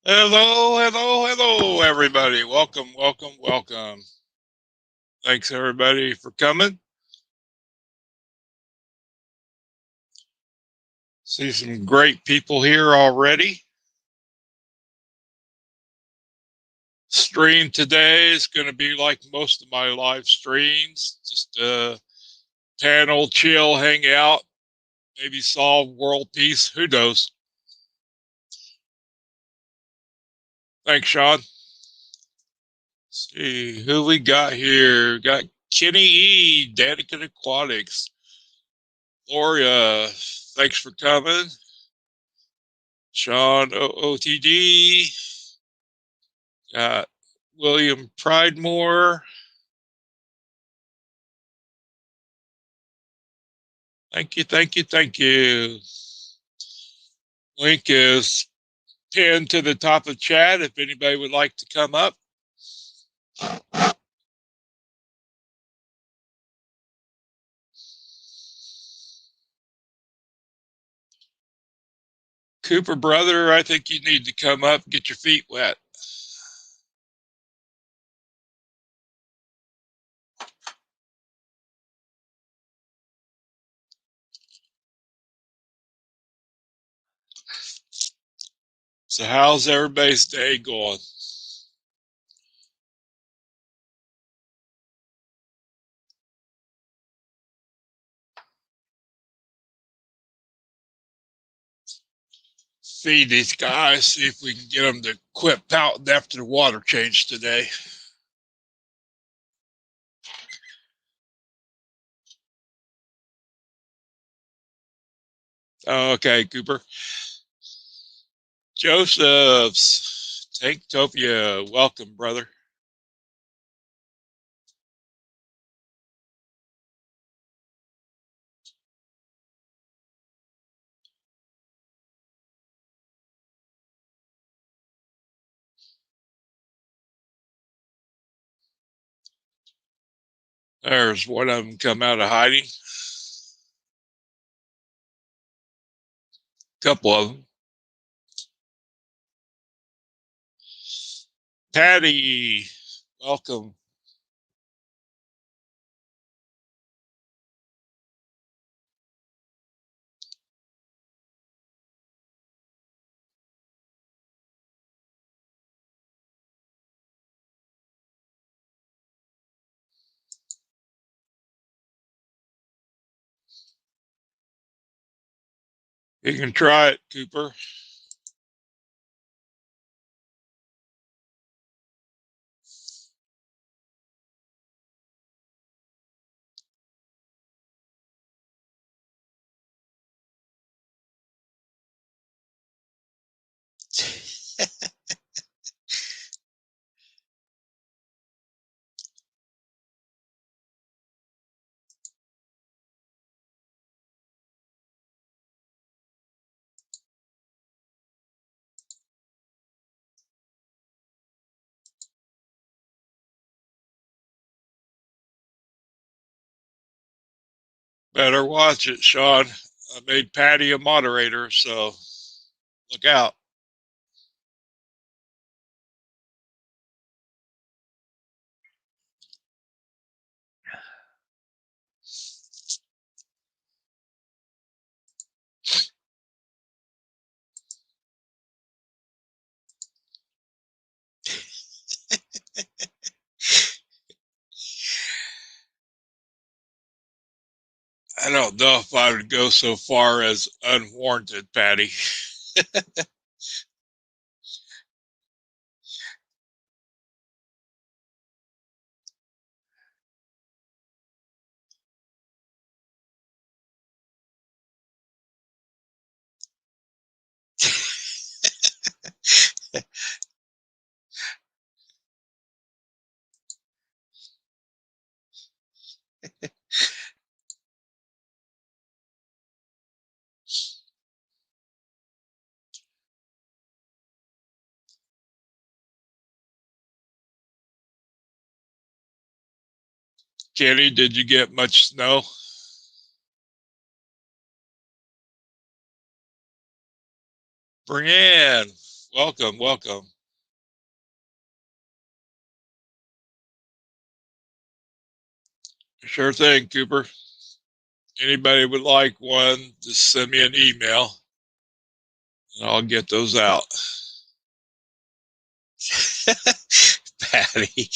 Hello, hello, hello, everybody. Welcome, welcome, welcome. Thanks, everybody, for coming. See some great people here already. Stream today is going to be like most of my live streams, just a panel, chill, hang out, maybe solve world peace. Who knows? Thanks, Sean. Let's see who we got here. Got Kenny E, Danican Aquatics. Gloria, thanks for coming. Sean OOTD. Got William Pridemore. Thank you, thank you, thank you. Link is pinned to the top of chat if anybody would like to come up. Cooper brother, I think you need to come up and get your feet wet. So how's everybody's day going? Feed these guys, see if we can get them to quit pouting after the water change today. Okay, Cooper. Joseph's Tanktopia, welcome, brother. There's one of them come out of hiding. Couple of them. Patty, welcome. You can try it, Cooper. Better watch it, Sean. I made Patty a moderator, so look out. I don't know if I would go so far as unwarranted, Patty. Kenny, did you get much snow? Brianne, Welcome, welcome. Sure thing, Cooper. Anybody would like one, just send me an email and I'll get those out. Patty.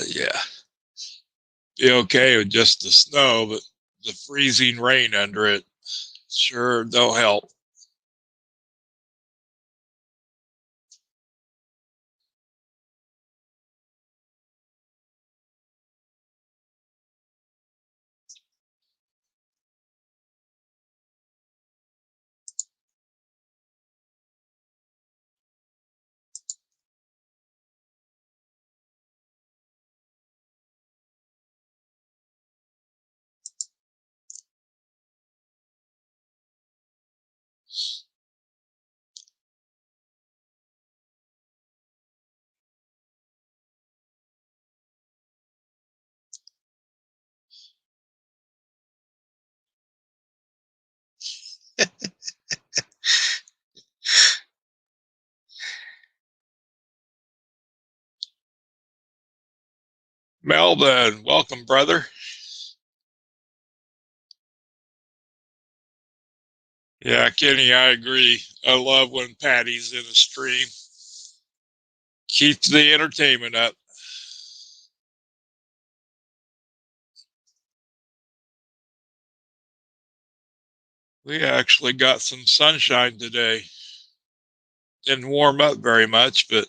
Yeah. Be okay with just the snow, but the freezing rain under it sure don't help. Melvin, welcome, brother. Yeah, Kenny, I agree. I love when Patty's in a stream. Keeps the entertainment up. We actually got some sunshine today. Didn't warm up very much, but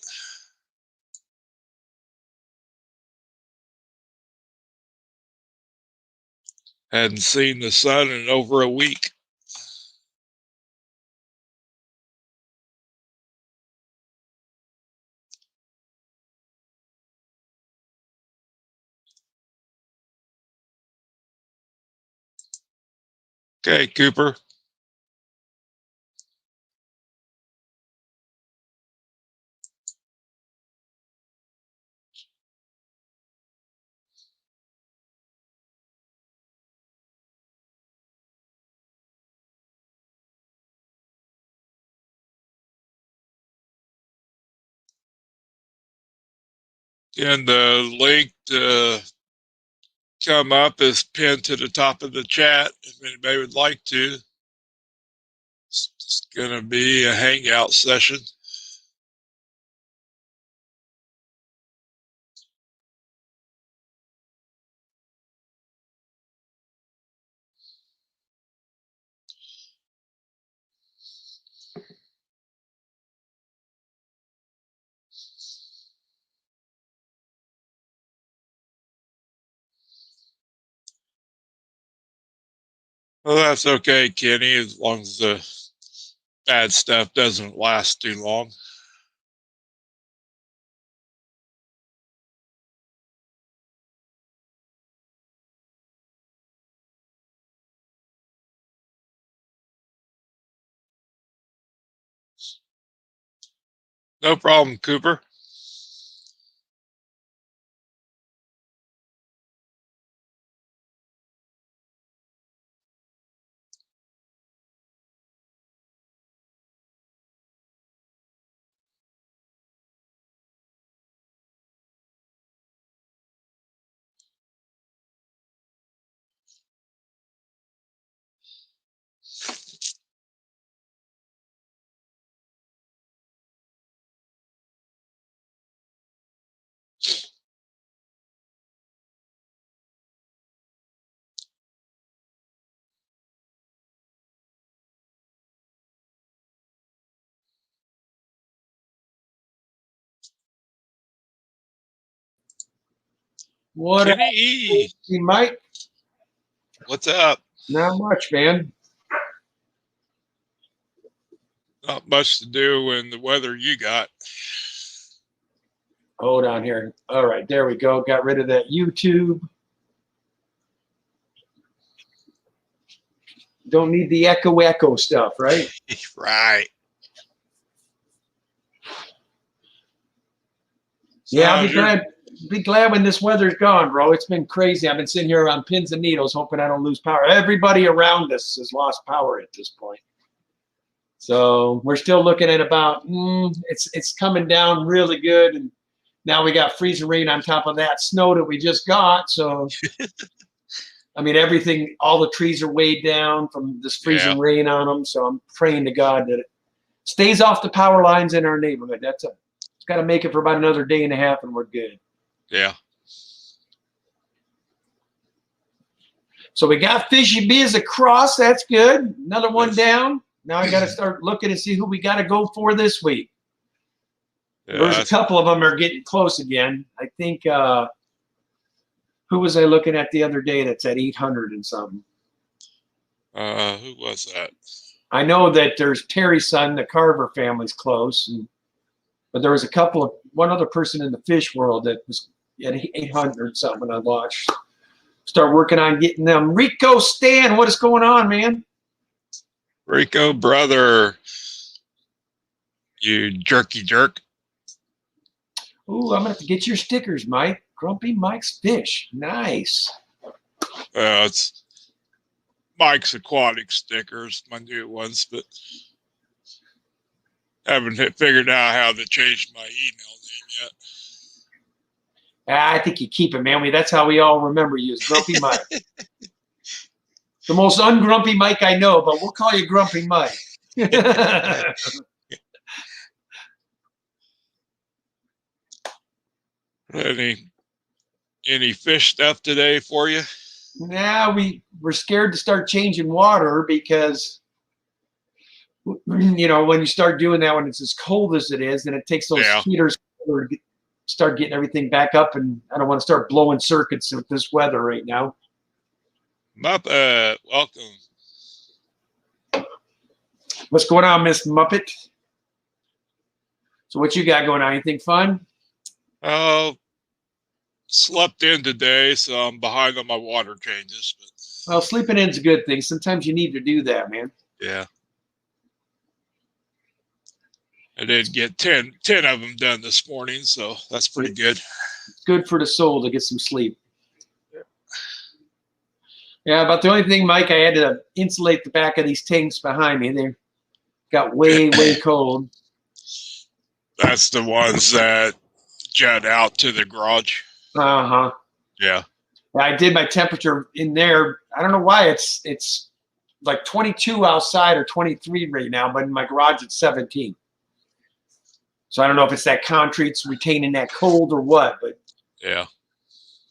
hadn't seen the sun in over a week. Okay, Cooper. And the link to come up is pinned to the top of the chat if anybody would like to. It's just going to be a hangout session. Well, that's okay, Kenny, as long as the bad stuff doesn't last too long. No problem, Cooper. What Kenny up, E. Mike? What's up? Not much, man. Not much to do in the weather you got. Hold on here. All right, there we go. Got rid of that YouTube. Don't need the echo stuff, right? Right. Yeah, So you're be glad when this weather's gone, bro. It's been crazy. I've been sitting here on pins and needles hoping I don't lose power. Everybody around us has lost power at this point. So we're still looking at about it's coming down really good, and now we got freezing rain on top of that snow that we just got. So I mean, everything, all the trees are weighed down from this freezing rain on them. So I'm praying to God that it stays off the power lines in our neighborhood. It's got to make it for about another day and a half, and we're good. Yeah. So we got Fishy Biz across. That's good. Another one down. Now I got to start looking and see who we got to go for this week. Yeah, There's a couple of them are getting close again. I think, who was I looking at the other day that's at 800 and something? Who was that? I know that there's Terry's son, the Carver family's close. But there was one other person in the fish world that was at 800 something I watched. Start working on getting them. Rico Stan, what is going on, man? Rico, brother. You jerky jerk. Ooh, I'm going to have to get your stickers, Mike. Grumpy Mike's Fish. Nice. It's Mike's Aquatic stickers, my new ones, but haven't figured out how to change my email name yet. I think you keep it, man. That's how we all remember you, as Grumpy Mike. The most ungrumpy Mike I know, but we'll call you Grumpy Mike. Any fish stuff today for you? Now we're scared to start changing water because, you know, when you start doing that when it's as cold as it is, then it takes those heaters to start getting everything back up, and I don't want to start blowing circuits with this weather right now. Muppet, welcome. What's going on, Miss Muppet? So what you got going on? Anything fun? Oh, slept in today, so I'm behind on my water changes. But well, sleeping in's a good thing. Sometimes you need to do that, man. Yeah. I did get 10 of them done this morning, so that's pretty good. It's good for the soul to get some sleep. Yeah, about the only thing, Mike, I had to insulate the back of these tanks behind me. They got way cold. That's the ones that jet out to the garage. Uh-huh. Yeah. I did my temperature in there. I don't know why it's like 22 outside or 23 right now, but in my garage it's 17. So I don't know if it's that concrete's retaining that cold or what, but yeah.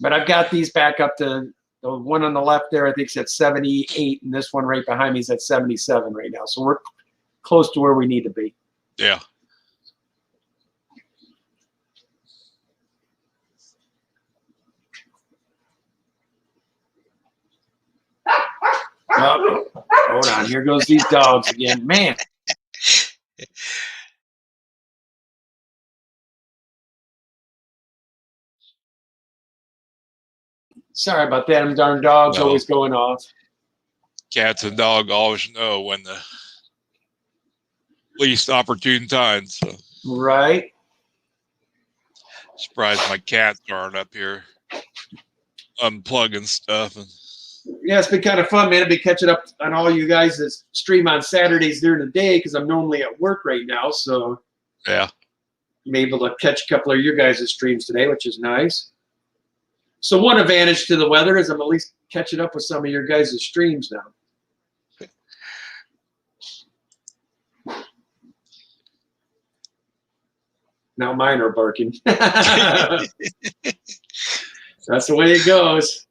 But I've got these back up to the one on the left there. I think it's at 78, and this one right behind me is at 77 right now. So we're close to where we need to be. Yeah. Oh, hold on. Here goes these dogs again. Man. Sorry about that. Them darn dogs always going off. Cats and dogs always know when the least opportune time. So. Right. Surprised my cats aren't up here unplugging stuff. Yeah, it's been kind of fun, man. I've been catching up on all you guys that stream on Saturdays during the day because I'm normally at work right now. So yeah, I'm able to catch a couple of your guys' streams today, which is nice. So one advantage to the weather is I'm at least catching up with some of your guys' streams now. Now mine are barking. That's the way it goes.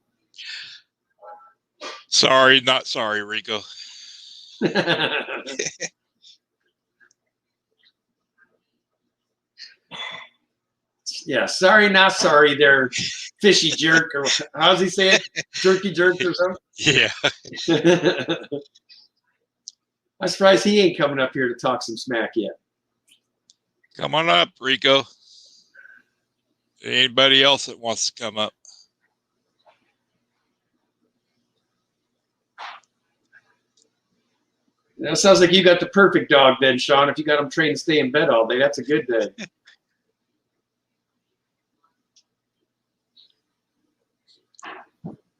Sorry, not sorry, Rico. Yeah, sorry, not sorry. They're fishy jerk, or how's he say it? Jerky jerk or something? Yeah. I'm surprised he ain't coming up here to talk some smack yet. Come on up, Rico. Anybody else that wants to come up? That sounds like you got the perfect dog then, Sean. If you got him trained to stay in bed all day, that's a good day.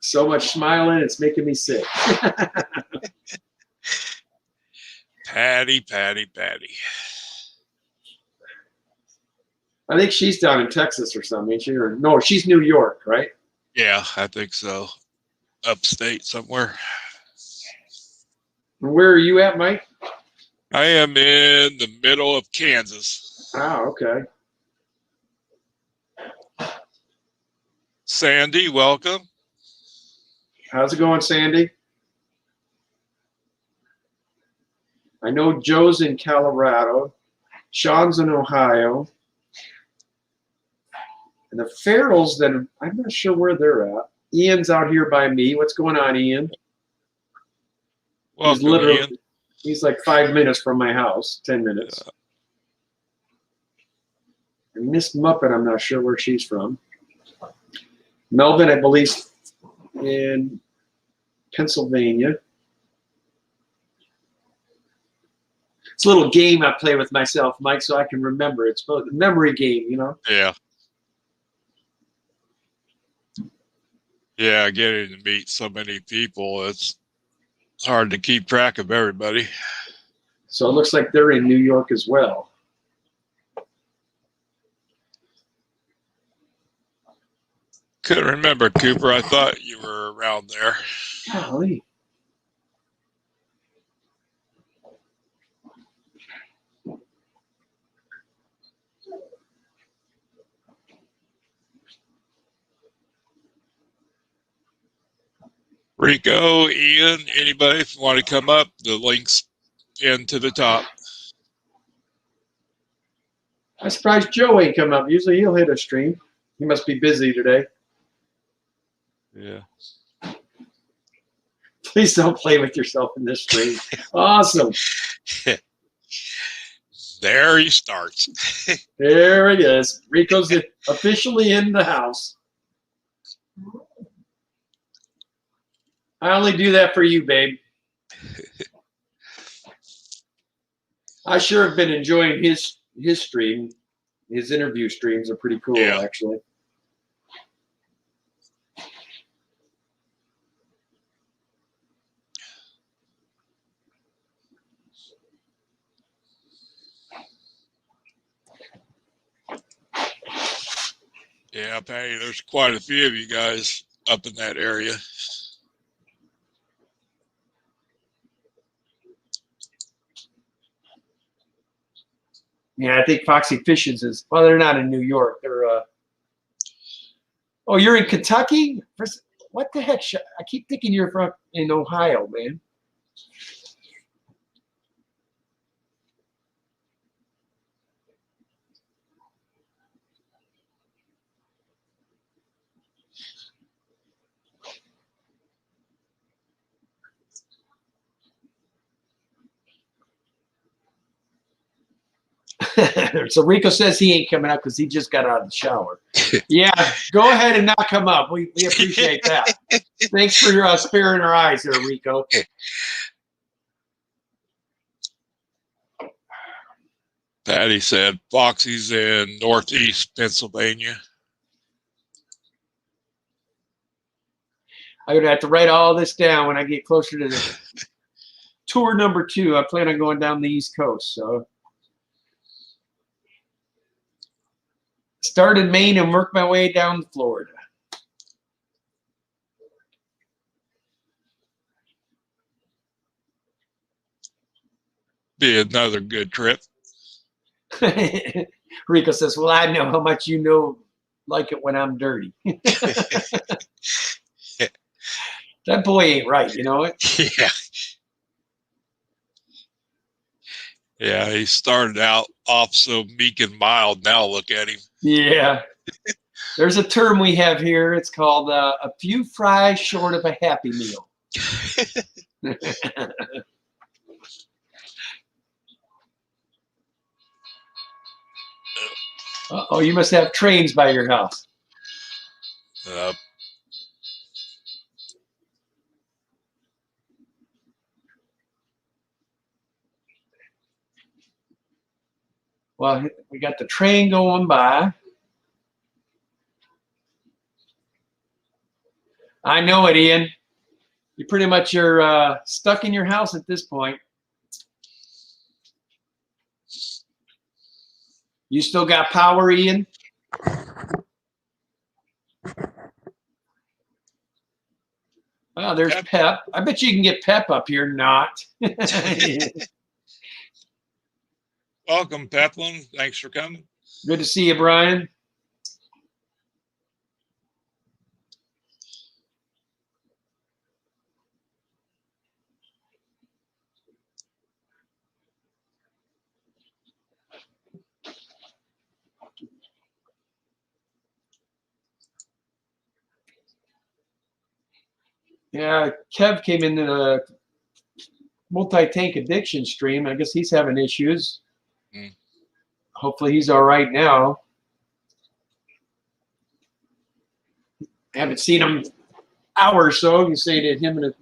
So much smiling, it's making me sick. Patty. I think she's down in Texas or something, ain't she? Or no, she's New York, right? Yeah, I think so. Upstate somewhere. Where are you at, Mike? I am in the middle of Kansas. Oh, okay. Sandy, welcome. How's it going, Sandy? I know Joe's in Colorado. Sean's in Ohio. And the Farrells, that I'm not sure where they're at. Ian's out here by me. What's going on, Ian? Welcome, Ian. He's like 5 minutes from my house, 10 minutes. And Miss Muppet, I'm not sure where she's from. Melvin, I believe, in Pennsylvania. It's a little game I play with myself, Mike, so I can remember. It's a memory game, you know? Yeah. Yeah, getting to meet so many people, it's hard to keep track of everybody. So it looks like they're in New York as well. Couldn't remember, Cooper. I thought you were around there. Golly. Rico, Ian, anybody, if you want to come up, the link's pinned to the top. I'm surprised Joe ain't come up. Usually he'll hit a stream. He must be busy today. Yeah. Please don't play with yourself in this stream. Awesome. There he starts. There it is. Rico's officially in the house. I only do that for you, babe. I sure have been enjoying his stream. His interview streams are pretty cool, Yeah. actually. Yeah, Patty, there's quite a few of you guys up in that area. Yeah, I think Foxy Fishes is, well, they're not in New York. They're, oh, you're in Kentucky? What the heck? I keep thinking you're from in Ohio, man. So Rico says he ain't coming up because he just got out of the shower. Yeah, go ahead and not come up. We appreciate that. Thanks for your sparing our eyes there, Rico. Patty said Foxy's in northeast Pennsylvania. I'm going to have to write all this down when I get closer to the tour number 2. I plan on going down the East Coast. So start in Maine and work my way down to Florida. Be another good trip. Rico says, well, I know how much you know like it when I'm dirty. That boy ain't right, you know it? Yeah. Yeah, he started out off so meek and mild. Now look at him. Yeah. There's a term we have here. It's called a few fries short of a happy meal. Uh-oh, you must have trains by your house. Well, we got the train going by. I know it, Ian. You pretty much are stuck in your house at this point. You still got power, Ian? Oh, there's Pep. I bet you can get Pep up here. Not. Welcome, Peplin. Thanks for coming. Good to see you, Brian. Yeah, Kev came into the multi-tank addiction stream. I guess he's having issues. Hopefully he's all right now. I haven't seen him hour or so. You say that him and have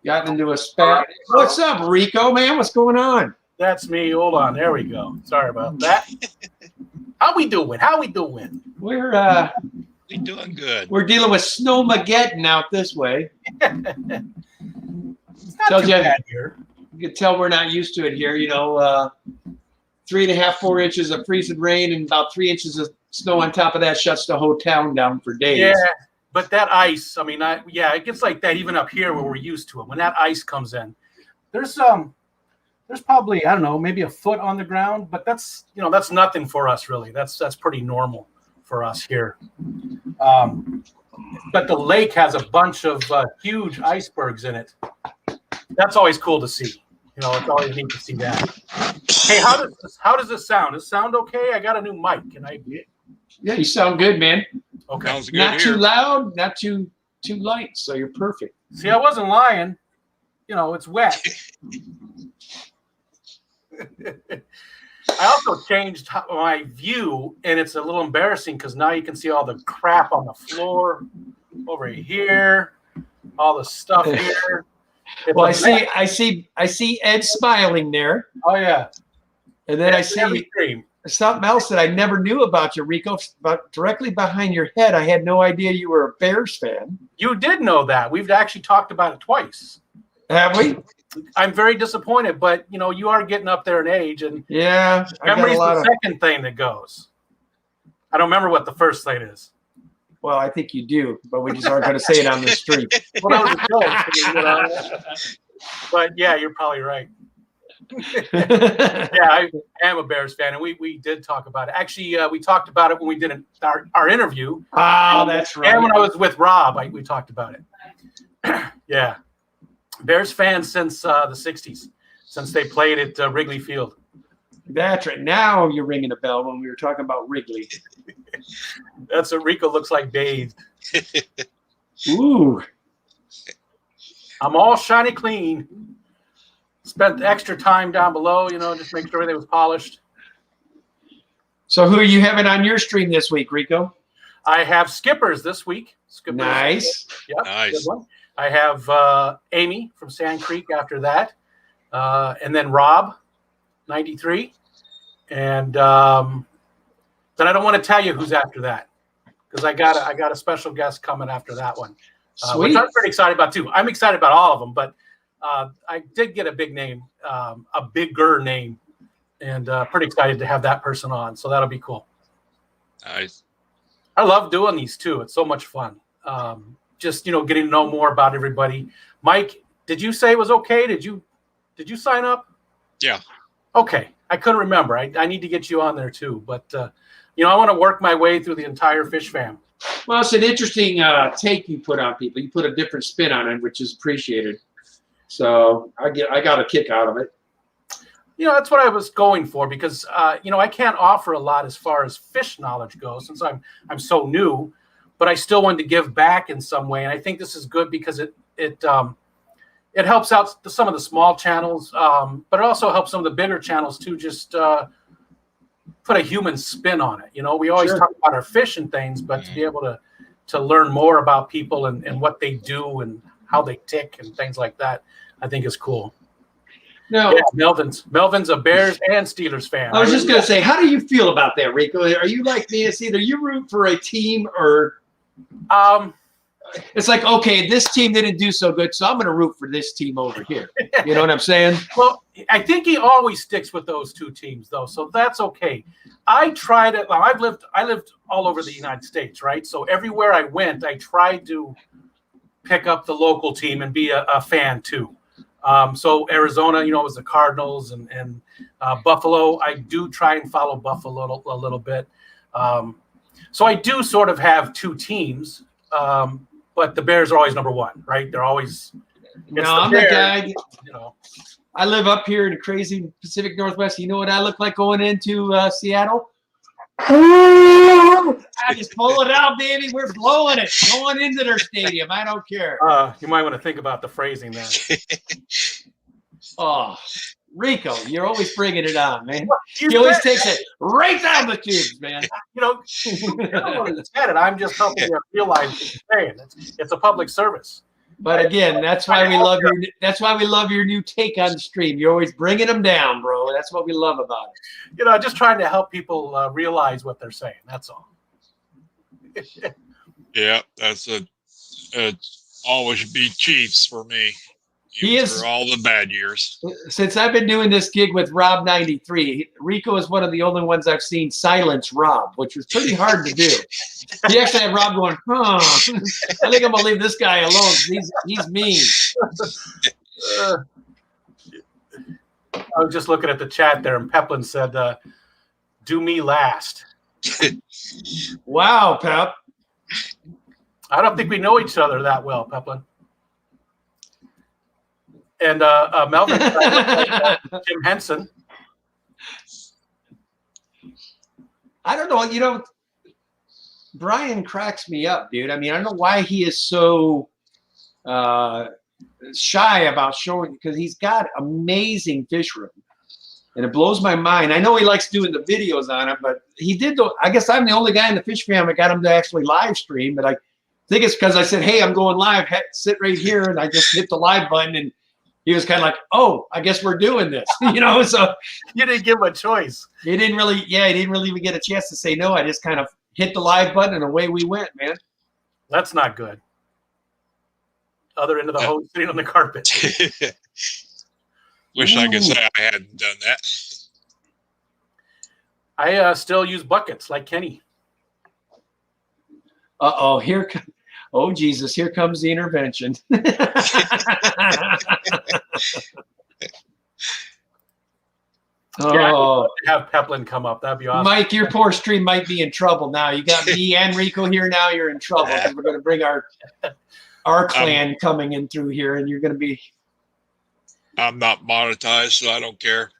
gotten into a spat. What's up, Rico, man? What's going on? That's me. Hold on. There we go. Sorry about that. How we doing? We're doing good. We're dealing with Snowmageddon out this way. It's not Tells too you, bad here. You can tell we're not used to it here. 3.5, 4 inches of freezing rain and about 3 inches of snow on top of that shuts the whole town down for days. Yeah, but that ice, I mean, it gets like that even up here where we're used to it. When that ice comes in, there's probably, I don't know, maybe a foot on the ground, but that's nothing for us really. That's pretty normal for us here. But the lake has a bunch of huge icebergs in it. That's always cool to see. It's always neat to see that. Hey, how does this sound? Does it sound okay? I got a new mic. Can I? Yeah, you sound good, man. Okay. Sounds good Not here. too loud, not too light, so you're perfect. See, I wasn't lying. It's wet. I also changed my view, and it's a little embarrassing because now you can see all the crap on the floor over here, all the stuff here. Well, I see Ed smiling there. Oh yeah, and then I see something else that I never knew about you, Rico. But directly behind your head, I had no idea you were a Bears fan. You did know that. We've actually talked about it twice. Have we? I'm very disappointed, but you are getting up there in age, and yeah, memory's the second thing that goes. I don't remember what the first thing is. Well, I think you do, but we just aren't going to say it on the street. Well, that was a joke. But yeah, you're probably right. Yeah, I am a Bears fan, and we did talk about it. Actually, we talked about it when we did our interview. Oh, that's right. And when I was with Rob, we talked about it. Yeah. Bears fans since the 60s, since they played at Wrigley Field. That's right. Now you're ringing a bell when we were talking about Wrigley. That's what Rico looks like bathed. Ooh. I'm all shiny clean. Spent extra time down below, just make sure everything was polished. So who are you having on your stream this week, Rico? I have Skippers this week. Skippers. Nice. Yep, nice. Good one. I have Amy from Sand Creek after that. And then Rob, 93. And then I don't want to tell you who's after that because I got a special guest coming after that one. Which I'm pretty excited about too. I'm excited about all of them, but I did get a big name, a bigger name, and pretty excited to have that person on. So that'll be cool. Nice. I love doing these too. It's so much fun. Just getting to know more about everybody. Mike, did you say it was okay? Did you sign up? Yeah. Okay. I couldn't remember. I need to get you on there too. But I want to work my way through the entire Fish Fam. Well, it's an interesting take you put on people. You put a different spin on it, which is appreciated. So I got a kick out of it. That's what I was going for because I can't offer a lot as far as fish knowledge goes since I'm so new, but I still wanted to give back in some way, and I think this is good because it helps out some of the small channels, but it also helps some of the bigger channels too. Just put a human spin on it. We always talk about our fish and things, but to be able to learn more about people and what they do and how they tick and things like that, I think is cool. No. Yeah, Melvin's a Bears and Steelers fan. I was just gonna say, how do you feel about that, Rico? Are you like me? It's either you root for a team or it's like, okay, this team didn't do so good, so I'm gonna root for this team over here. You know what I'm saying? Well, I think he always sticks with those two teams, though, so that's okay. I tried it. Well, I lived all over the United States, right? So everywhere I went, I tried to pick up the local team and be a fan too. So Arizona, was the Cardinals and Buffalo. I do try and follow Buffalo a little bit. So I do sort of have two teams, but the Bears are always number one, right? They're always. I'm the guy. I live up here in the crazy Pacific Northwest. You know what I look like going into Seattle? I just pull it out, baby. We're blowing it, going into their stadium. I don't care. You might want to think about the phrasing then. Oh, Rico, you're always bringing it on, man. He always takes it right down the tubes, man. You said it. I'm just helping you realize what you're saying. It's a public service. But again, that's why we love your. That's why we love your new take on the stream. You're always bringing them down, bro. That's what we love about it. Just trying to help people realize what they're saying. That's all. Yeah, that's always be Chiefs for me. He is for all the bad years. Since I've been doing this gig with Rob 93, Rico is one of the only ones I've seen silence Rob, which was pretty hard to do. He actually had Rob going, I think I'm gonna leave this guy alone. He's mean. I was just looking at the chat there, and Peplin said, "Do me last." Wow, Pep. I don't think we know each other that well, Peplin. And Melvin, Jim Henson. I don't know. Brian cracks me up, dude. I mean, I don't know why he is so shy about showing, because he's got amazing fish room. And it blows my mind. I know he likes doing the videos on it, but he did. I guess I'm the only guy in the fish family got him to actually live stream. But I think it's because I said, hey, I'm going live. Sit right here. And I just hit the live button. And he was kind of like, oh, I guess we're doing this. So you didn't give him a choice. He didn't really even get a chance to say no. I just kind of hit the live button and away we went, man. That's not good. Other end of the hose sitting on the carpet. Wish I could say I hadn't done that. I still use buckets like Kenny. Uh-oh, oh, Jesus, here comes the intervention. Oh, have Peplin come up. That'd be awesome. Mike, your poor stream might be in trouble now. You got me and Rico here now. You're in trouble because we're going to bring our clan coming in through here, and you're going to be. I'm not monetized, so I don't care.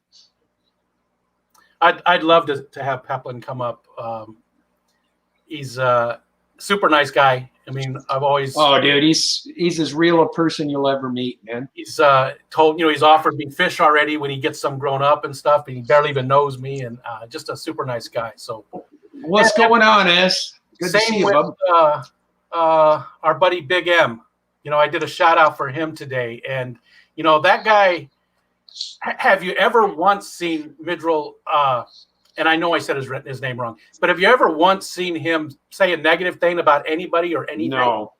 I'd love to have Peplin come up. He's a super nice guy. I mean, I've always. Oh, dude, he's as real a person you'll ever meet, man. He's told he's offered me fish already when he gets some grown up and stuff, and he barely even knows me, and just a super nice guy. So, what's going on, S? Good to see you, bub. Our buddy Big M. I did a shout out for him today, and that guy. Have you ever once seen Midrell? And I know I said his name wrong, but have you ever once seen him say a negative thing about anybody or anything? No.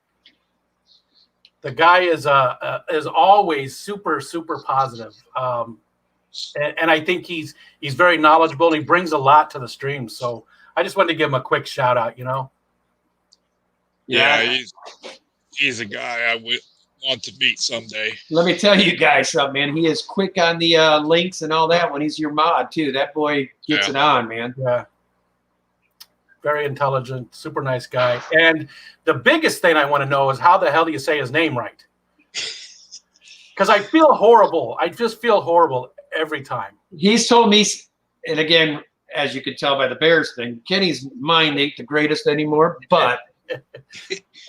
The guy is always super, super positive. And I think he's very knowledgeable, and he brings a lot to the stream. So I just wanted to give him a quick shout out, Yeah, he's a guy I would want to meet someday. Let me tell you guys something, man. He is quick on the links and all that when he's your mod too. That boy gets it on, man. Yeah. Very intelligent, super nice guy. And the biggest thing I want to know is how the hell do you say his name right? Because I feel horrible. I just feel horrible every time. He's told me, and again, as you could tell by the Bears thing, Kenny's mind ain't the greatest anymore. But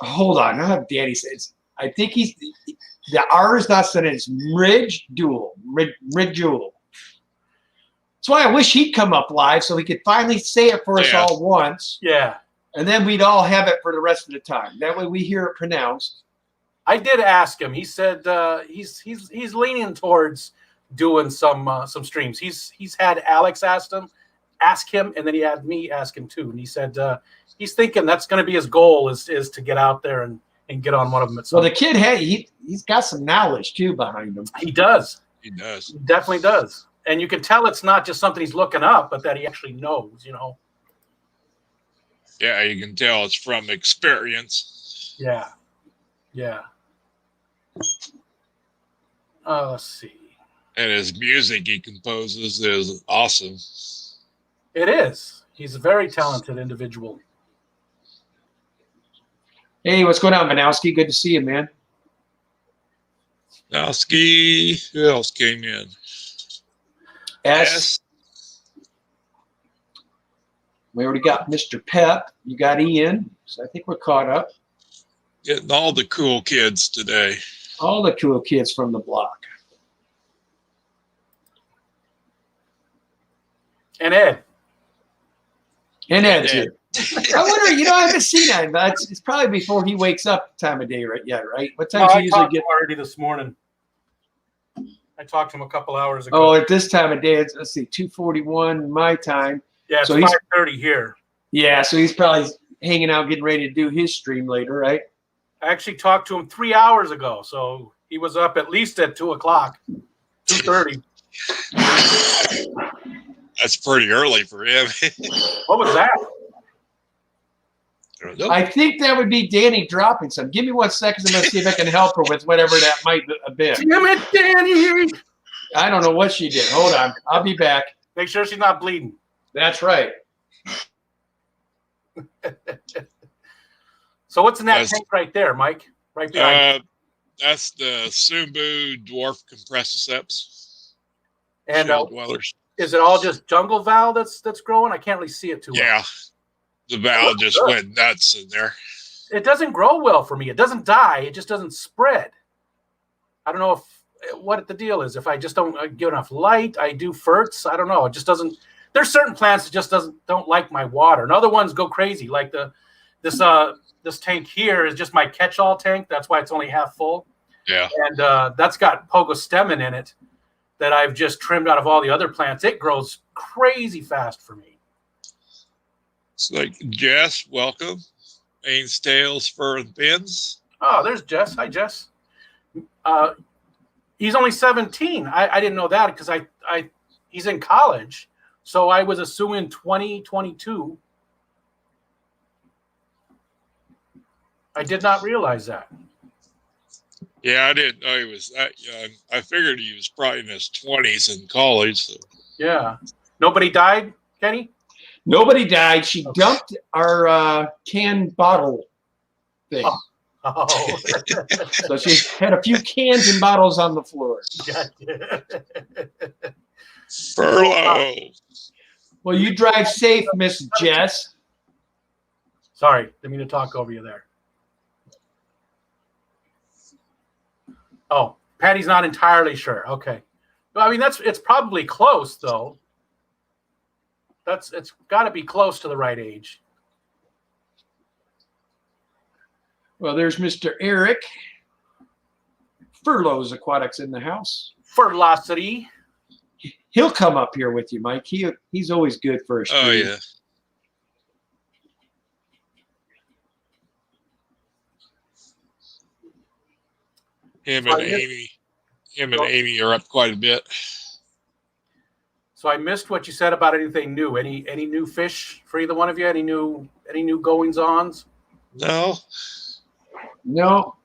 hold on, now Danny says. I think the R is not said, it's Ridgewell. That's why I wish he'd come up live so he could finally say it for us all once. Yeah. And then we'd all have it for the rest of the time. That way we hear it pronounced. I did ask him. He said he's leaning towards doing some streams. He's had Alex ask him, and then he had me ask him too. And he said he's thinking that's going to be his goal is to get out there and get on one of them. Well, the kid, he's got some knowledge too behind him. He does. He does. He definitely does. And you can tell it's not just something he's looking up, but that he actually knows, Yeah, you can tell it's from experience. Yeah. Yeah. Let's see. And his music he composes is awesome. It is. He's a very talented individual. Hey, what's going on, Manowski? Good to see you, man. Manowski, who else came in? S. We already got Mr. Pep. You got Ian. So I think we're caught up. Getting all the cool kids today. All the cool kids from the block. And Ed. And Ed, too. I wonder, I haven't seen that. But it's probably before he wakes up time of day, right? Yeah, right? What time do you usually get? Already this morning. I talked to him a couple hours ago. Oh, at this time of day, it's, let's see, 2:41 my time. Yeah, it's so 5:30 here. Yeah, so he's probably hanging out, getting ready to do his stream later, right? I actually talked to him 3 hours ago, so he was up at least at 2 o'clock, 2:30. That's pretty early for him. What was that? I think that would be Danny dropping some. Give me 1 second. I'm going to see if I can help her with whatever that might have been. Damn it, Danny! I don't know what she did. Hold on. I'll be back. Make sure she's not bleeding. That's right. So what's in that tank right there, Mike? Right behind that's the Sumbu dwarf compressiceps. And dwellers. Is it all just jungle val that's growing? I can't really see it too well. Yeah. The val just went nuts in there. It doesn't grow well for me. It doesn't die. It just doesn't spread. I don't know what the deal is. If I just don't give enough light, I do ferts. I don't know. It just doesn't. There's certain plants that just don't like my water, and other ones go crazy. Like this tank here is just my catch-all tank. That's why it's only half full. Yeah. And that's got pogostemon in it that I've just trimmed out of all the other plants. It grows crazy fast for me. It's like Jess, welcome. Mains, tails, fur, and fins. Oh, there's Jess. Hi, Jess. He's only 17. I didn't know that because he's in college. So I was assuming 2022. I did not realize that. Yeah, I didn't know he was that young. I figured he was probably in his 20s in college. So. Yeah. Nobody died, Kenny? Nobody died. She dumped our canned bottle thing. Oh. So she had a few cans and bottles on the floor. Gotcha. Furlough. Well, you drive safe, Miss Jess. Sorry, didn't mean to talk over you there. Oh, Patty's not entirely sure. Okay. Well, I mean, it's probably close, though. It's got to be close to the right age. Well, there's Mr. Eric. Furloughs Aquatics in the house. Ferlocity. He'll come up here with you, Mike. He's always good for a stream. Oh, yeah. Him and Amy are up quite a bit. So I missed what you said about anything new. Any new fish for either one of you? Any new goings-ons? No. No.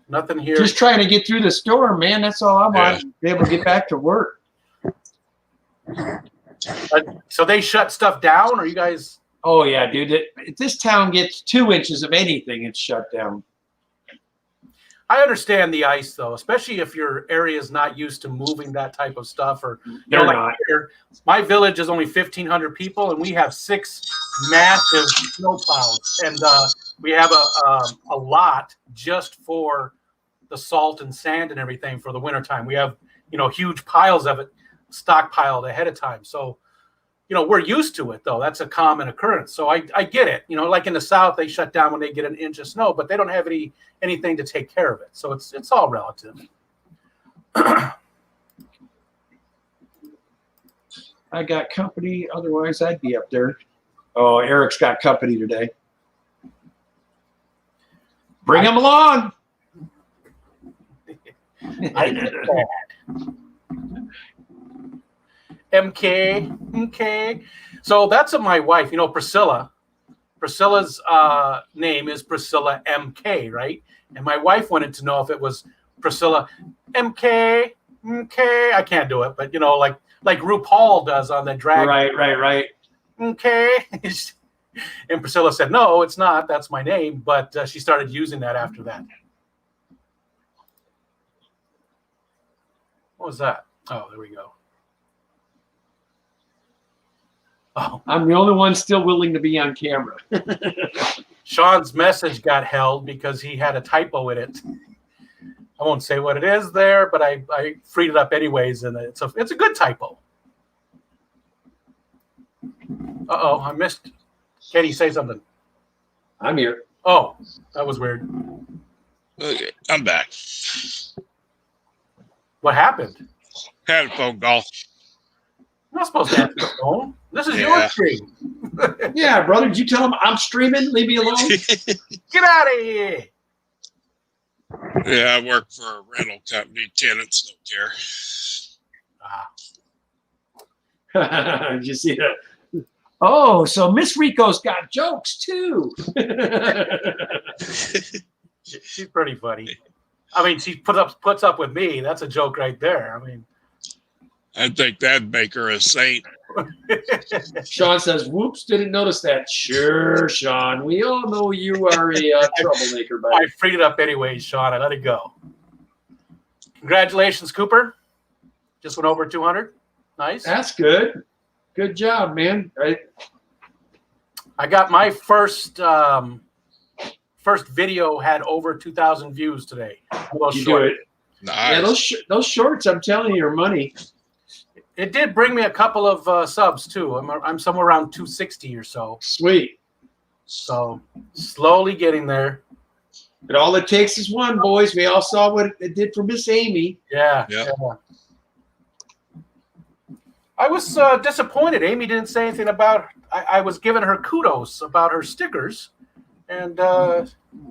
Nothing here. Just trying to get through the storm, man. That's all I want. To be able to get back to work. So they shut stuff down, or you guys? Oh yeah, dude. If this town gets 2 inches of anything, it's shut down. I understand the ice, though, especially if your area is not used to moving that type of stuff. Or They're not. Here, my village is only 1,500 people, and we have 6 massive snowplows, and we have a lot just for the salt and sand and everything for the wintertime. We have huge piles of it stockpiled ahead of time. So we're used to it, though. That's a common occurrence. So I get it. Like in the South, they shut down when they get an inch of snow, but they don't have anything to take care of it. So it's all relative. I got company. Otherwise, I'd be up there. Oh, Eric's got company today. Bring him along. I get that. MK. So that's my wife, Priscilla. Priscilla's name is Priscilla MK, right? And my wife wanted to know if it was Priscilla MK. I can't do it, but like RuPaul does on the drag. Right. Okay. And Priscilla said, no, it's not. That's my name. But she started using that after that. What was that? Oh, there we go. Oh, I'm the only one still willing to be on camera. Sean's message got held because he had a typo in it. I won't say what it is there, but I freed it up anyways, and it's a good typo. Uh-oh, I missed. Katie, say something. I'm here. Oh, that was weird. Okay, I'm back. What happened? Had a phone call. I'm not supposed to answer the phone. This is your Yeah. stream. Yeah, brother. Did you tell him I'm streaming? Leave me alone. Get out of here. Yeah, I work for a rental company. Tenants don't care. Did you see that? Oh, so Miss Rico's got jokes too. She's pretty funny. I mean, she puts up with me. That's a joke right there. I mean, I think that'd make her a saint. Sean says, "Whoops, didn't notice that." Sure, Sean. We all know you are a troublemaker, buddy. I freed it up anyways, Sean. I let it go. Congratulations, Cooper. Just went over 200. Nice. That's good. Good job, man. Right. I got my first video had over 2,000 views today. You do it. Nice. Yeah, those shorts, I'm telling you, are money. It did bring me a couple of subs too. I'm somewhere around 260 or so. Sweet. So slowly getting there. But all it takes is one, boys. We all saw what it did for Miss Amy. Yeah. I was disappointed. Amy didn't say anything about. I was giving her kudos about her stickers, and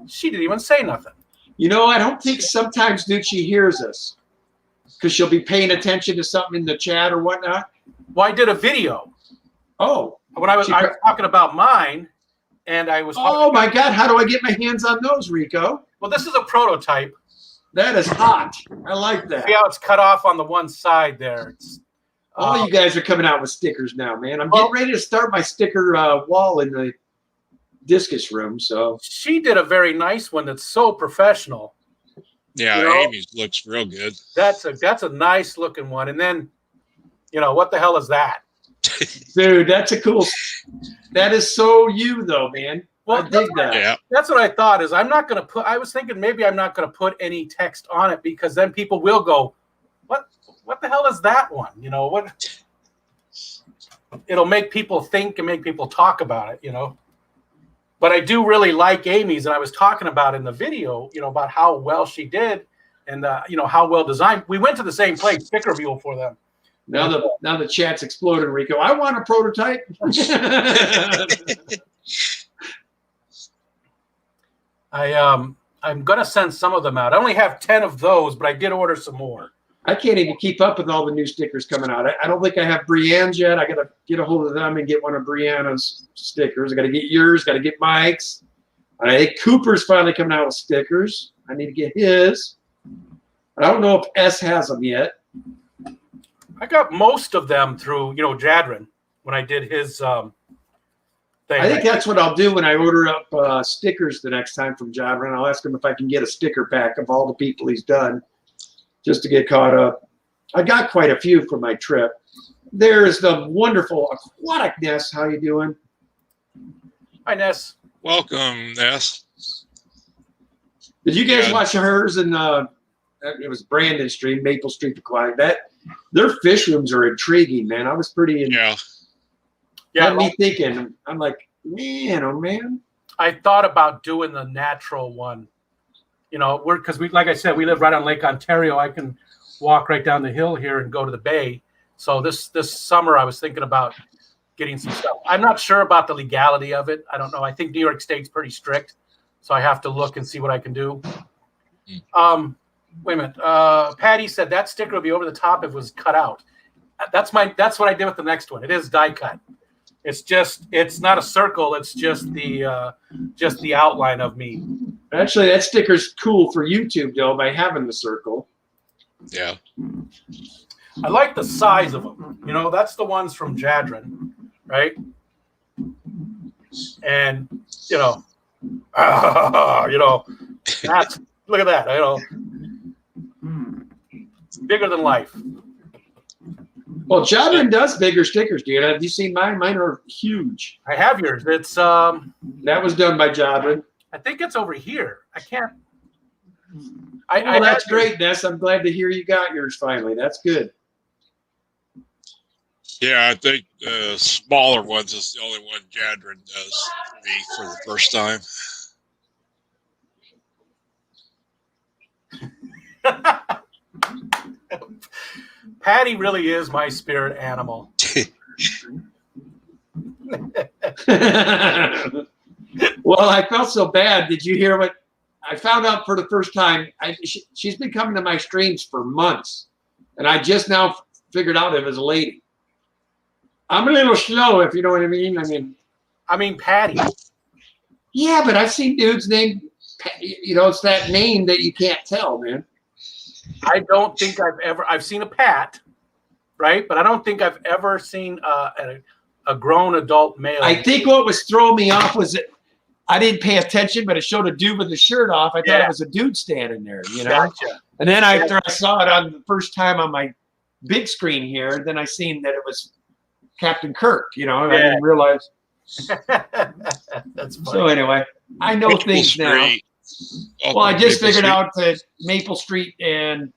she didn't even say nothing. I don't think sometimes, dude, she hears us because she'll be paying attention to something in the chat or whatnot. Well, I did a video. Oh. When I was talking about mine, and I was. Oh my God! How do I get my hands on those, Rico? Well, this is a prototype. That is hot. I like that. See how it's cut off on the one side there. It's, all you guys are coming out with stickers now, man. I'm getting ready to start my sticker wall in the discus room. So she did a very nice one that's so professional. Yeah, Amy's looks real good. That's a nice looking one. And then, what the hell is that? Dude, that's a cool. That is so you though, man. Well, I dig that. Yeah. That's what I thought is I'm not going to put, I was thinking maybe I'm not going to put any text on it because then people will go, what the hell is that one? What? It'll make people think and make people talk about it, But I do really like Amy's, and I was talking about in the video, about how well she did, and how well designed. We went to the same place, sticker review for them. Now the chat's exploded, Rico. I want a prototype. I'm gonna send some of them out. I only have 10 of those, but I did order some more. I can't even keep up with all the new stickers coming out. I don't think I have Brienne's yet. I got to get a hold of them and get one of Brianna's stickers. I got to get yours. Got to get Mike's. I think Cooper's finally coming out with stickers. I need to get his. I don't know if S has them yet. I got most of them through, Jadrin when I did his thing. I think that's what I'll do when I order up stickers the next time from Jadrin. I'll ask him if I can get a sticker pack of all the people he's done, just to get caught up. I got quite a few for my trip. There's the wonderful Aquatic Ness. How you doing? Hi, Ness. Welcome, Ness. Did you guys watch hers? And it was Brandon Street, Maple Street Aquatic. Their fish rooms are intriguing, man. I was pretty. Yeah. Got me thinking. I'm like, man, oh man. I thought about doing the natural one. Because like I said, we live right on Lake Ontario. I can walk right down the hill here and go to the bay. So this summer I was thinking about getting some stuff. I'm not sure about the legality of it. I don't know. I think New York State's pretty strict, so I have to look and see what I can do. Wait a minute. Patty said that sticker would be over the top if it was cut out. That's what I did with the next one. It is die cut. It's not a circle. It's just the outline of me. Actually, that sticker's cool for YouTube though by having the circle. Yeah. I like the size of them. You know, that's the ones from Jadron, right? And that's look at that. It's bigger than life. Well, Jadron does bigger stickers, dude. Have you seen mine? Mine are huge. I have yours. It's that was done by Jadron. I think it's over here. I can't. That's great, Ness. I'm glad to hear you got yours finally. That's good. Yeah, I think the smaller ones is the only one Jadron does for me for the first time. Patty really is my spirit animal. Well, I felt so bad. Did you hear what I found out for the first time? She's been coming to my streams for months, and I just now figured out it was a lady. I'm a little slow, if you know what I mean. I mean Patty. Yeah, but I've seen dudes named, it's that name that you can't tell, man. I don't think I've seen a Pat, right? But I don't think I've ever seen a grown adult male. I think what was throwing me off was that I didn't pay attention, but it showed a dude with his shirt off. I thought it was a dude standing there, Gotcha. And then after I saw it on the first time on my big screen here, then I seen that it was Captain Kirk, and I didn't realize. That's funny. So anyway, I know Maple things Street. now. Oh, Well, I just Maple figured Street. out that Maple Street and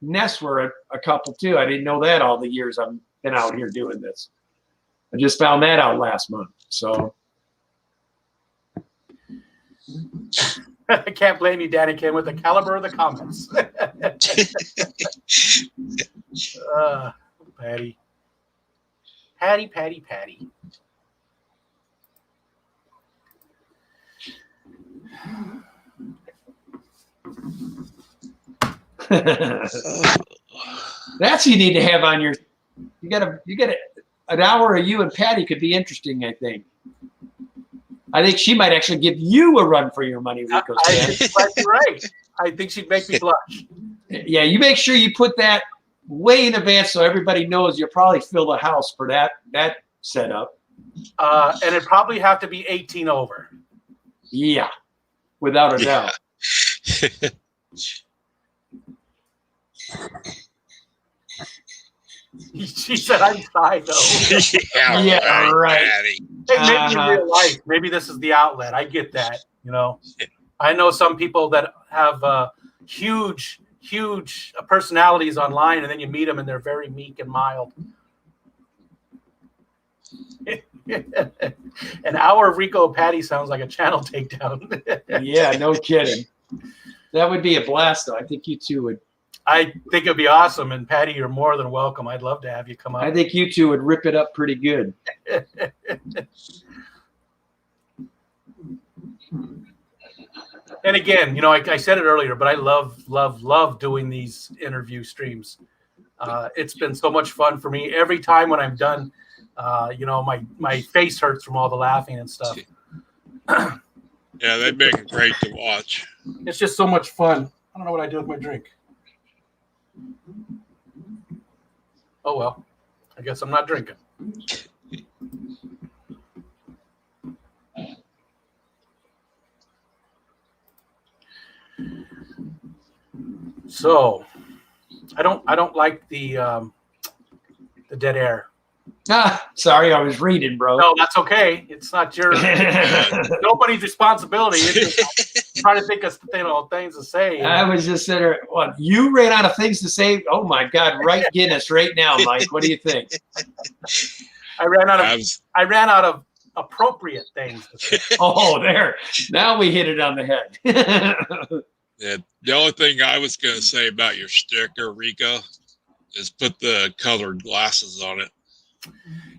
Ness were a couple too. I didn't know that all the years I've been out here doing this. I just found that out last month. So I can't blame you, Danny Kim, with the caliber of the comments. Patty. that's what you need to have on your. You got an hour of you and Patty could be interesting. I think she might actually give you a run for your money, Rico. I think you might be right. I think she'd make me blush. Yeah, you make sure you put that way in advance so everybody knows you'll probably fill the house for that setup. And it'd probably have to be 18 over. Yeah, without a doubt. She said I'm shy though. Yeah, right. Patty. Hey, maybe in real life, maybe this is the outlet. I get that, I know some people that have huge personalities online, and then you meet them and they're very meek and mild. An hour of Rico Patty sounds like a channel takedown. Yeah, no kidding. That would be a blast, though. I think you two would. I think it'd be awesome. And Patty, you're more than welcome. I'd love to have you come up. I think you two would rip it up pretty good. And again, I said it earlier, but I love doing these interview streams. It's been so much fun for me. Every time when I'm done, my face hurts from all the laughing and stuff. Yeah, they've been great to watch. It's just so much fun. I don't know what I did with my drink. Oh, well, I guess I'm not drinking. So, I don't like the dead air. Sorry, I was reading, bro. No, that's okay. It's not your nobody's responsibility. It's just trying to think of things to say. I was just sitting there. What, you ran out of things to say? Oh my God! Write Guinness right now, Mike. What do you think? I ran out of appropriate things to say. Oh, there. Now we hit it on the head. Yeah, the only thing I was going to say about your sticker, Rico, is put the colored glasses on it.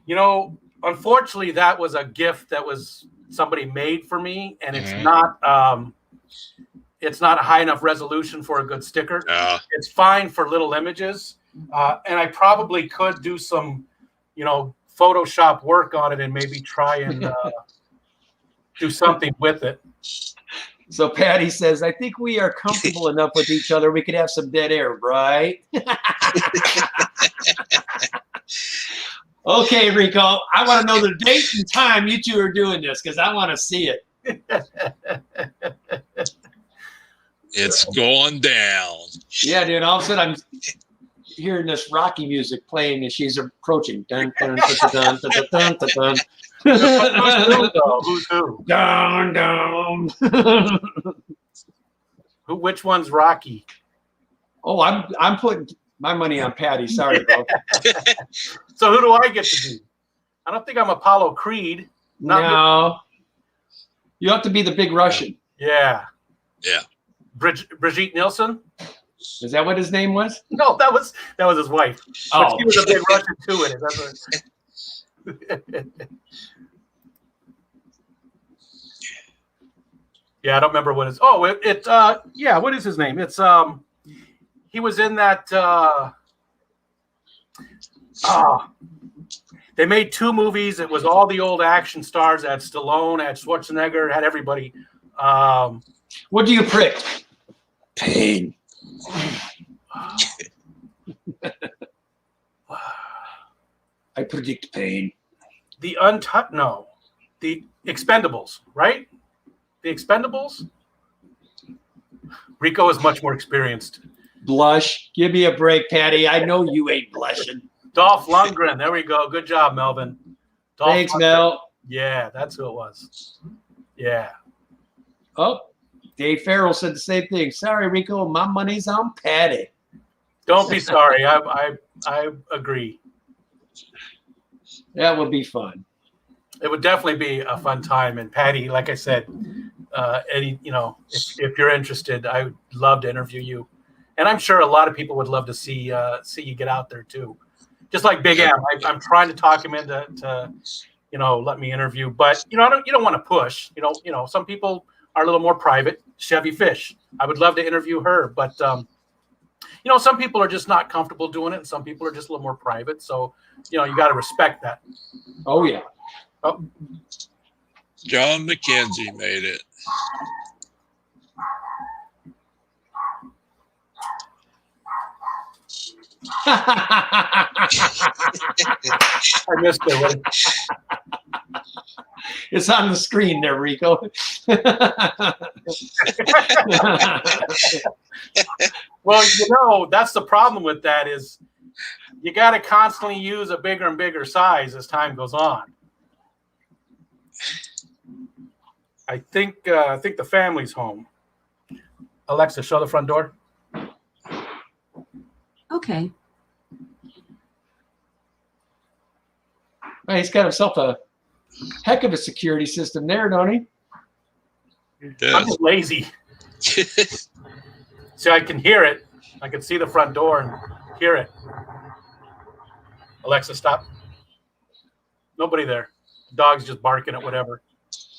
You know, unfortunately, that was a gift that was somebody made for me, and it's not a high enough resolution for a good sticker. It's fine for little images, and I probably could do some, Photoshop work on it and maybe try and do something with it. So Patty says, I think we are comfortable enough with each other. We could have some dead air, right? Okay, Rico, I want to know the date and time you two are doing this because I want to see it. It's going down. Yeah, dude. All of a sudden, I'm hearing this Rocky music playing as she's approaching. Dun, dun, dun, dun, dun, dun, dun, dun. Who's who? Dun, dun. Which one's Rocky? Oh, I'm putting my money on Patty. Sorry, bro. So who do I get to be? I don't think I'm Apollo Creed. No. You have to be the big Russian. Yeah. Yeah. Brigitte Nielsen? Is that what his name was? No, that was his wife. Oh. But she was a big Russian too in it. That's Yeah, I don't remember what it's. Oh, what is his name? It's he was in that. They made 2 movies. It was all the old action stars. Had Stallone, had Schwarzenegger, had everybody. What do you predict? Pain. I predict pain. The Expendables, right? The Expendables. Rico is much more experienced. Blush. Give me a break, Patty. I know you ain't blushing. Dolph Lundgren. There we go. Good job, Melvin. Thanks, Lundgren. Mel. Yeah, that's who it was. Yeah. Oh, Dave Farrell said the same thing. Sorry, Rico. My money's on Patty. Don't be sorry. I agree. That would be fun. It would definitely be a fun time. And Patty, like I said, if you're interested, I would love to interview you. And I'm sure a lot of people would love to see you get out there too. Just like Big M, I'm trying to talk him into let me interview. But you don't want to push. Some people are a little more private. Chevy Fish, I would love to interview her, but some people are just not comfortable doing it, and some people are just a little more private. So you got to respect that. Oh yeah. Oh. John McKenzie made it. I missed it. It's on the screen there, Rico. Well, that's the problem with that is you got to constantly use a bigger and bigger size as time goes on. I think the family's home. Alexa, show the front door. Okay. Well, he's got himself a heck of a security system there, don't he? I'm just lazy. So I can hear it. I can see the front door and hear it. Alexa, stop. Nobody there. Dog's just barking at whatever.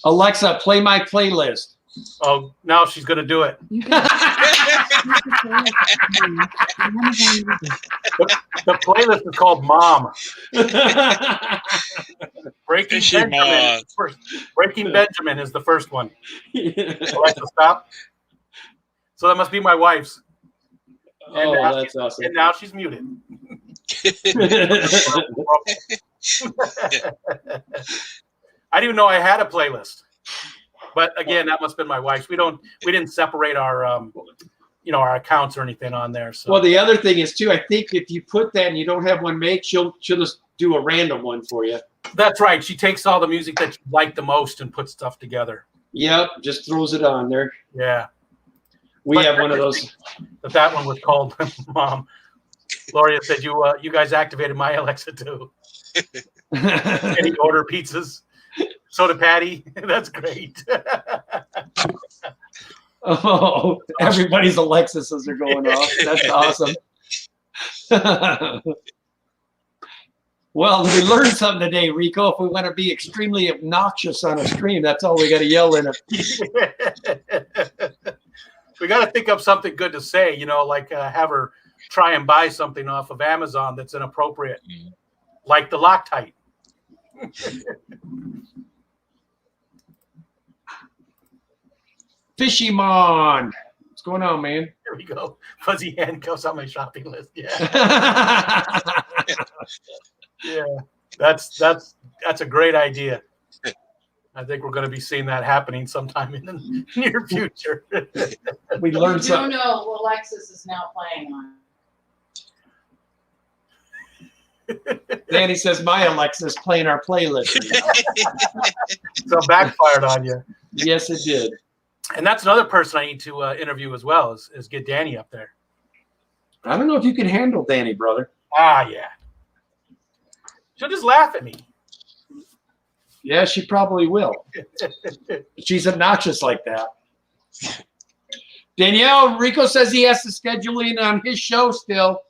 Alexa, play my playlist. Oh, now she's going to do it. The playlist is called Mom. Breaking Benjamin is the first one. Alexa, stop. So that must be my wife's. And that's awesome. And now she's muted. I didn't even know I had a playlist. But again, that must have been my wife's. We didn't separate our our accounts or anything on there. So. Well, the other thing is too, I think if you put that and you don't have one made, she'll just do a random one for you. That's right. She takes all the music that you like the most and puts stuff together. Yep, just throws it on there. Yeah. We have one of those. That one was called Mom. Gloria said you guys activated my Alexa too. And he order pizzas. So did Patty. That's great. Oh, everybody's Alexis's are going off. That's awesome. Well, we learned something today, Rico. If we want to be extremely obnoxious on a stream, that's all we got to yell in it. We got to think up something good to say, like have her try and buy something off of Amazon that's inappropriate, like the Loctite. Fishy Mon. What's going on, man? There we go. Fuzzy handcuffs on my shopping list. Yeah. Yeah. That's a great idea. I think we're going to be seeing that happening sometime in the near future. We learned something. know what Alexis is now playing on. Danny says my Alexa's playing our playlist. So backfired on you. Yes, it did. And that's another person I need to interview as well, is get Danny up there. I don't know if you can handle Danny, brother. Ah, yeah. She'll just laugh at me. Yeah, she probably will. She's obnoxious like that. Danielle, Rico says he has to schedule in on his show still.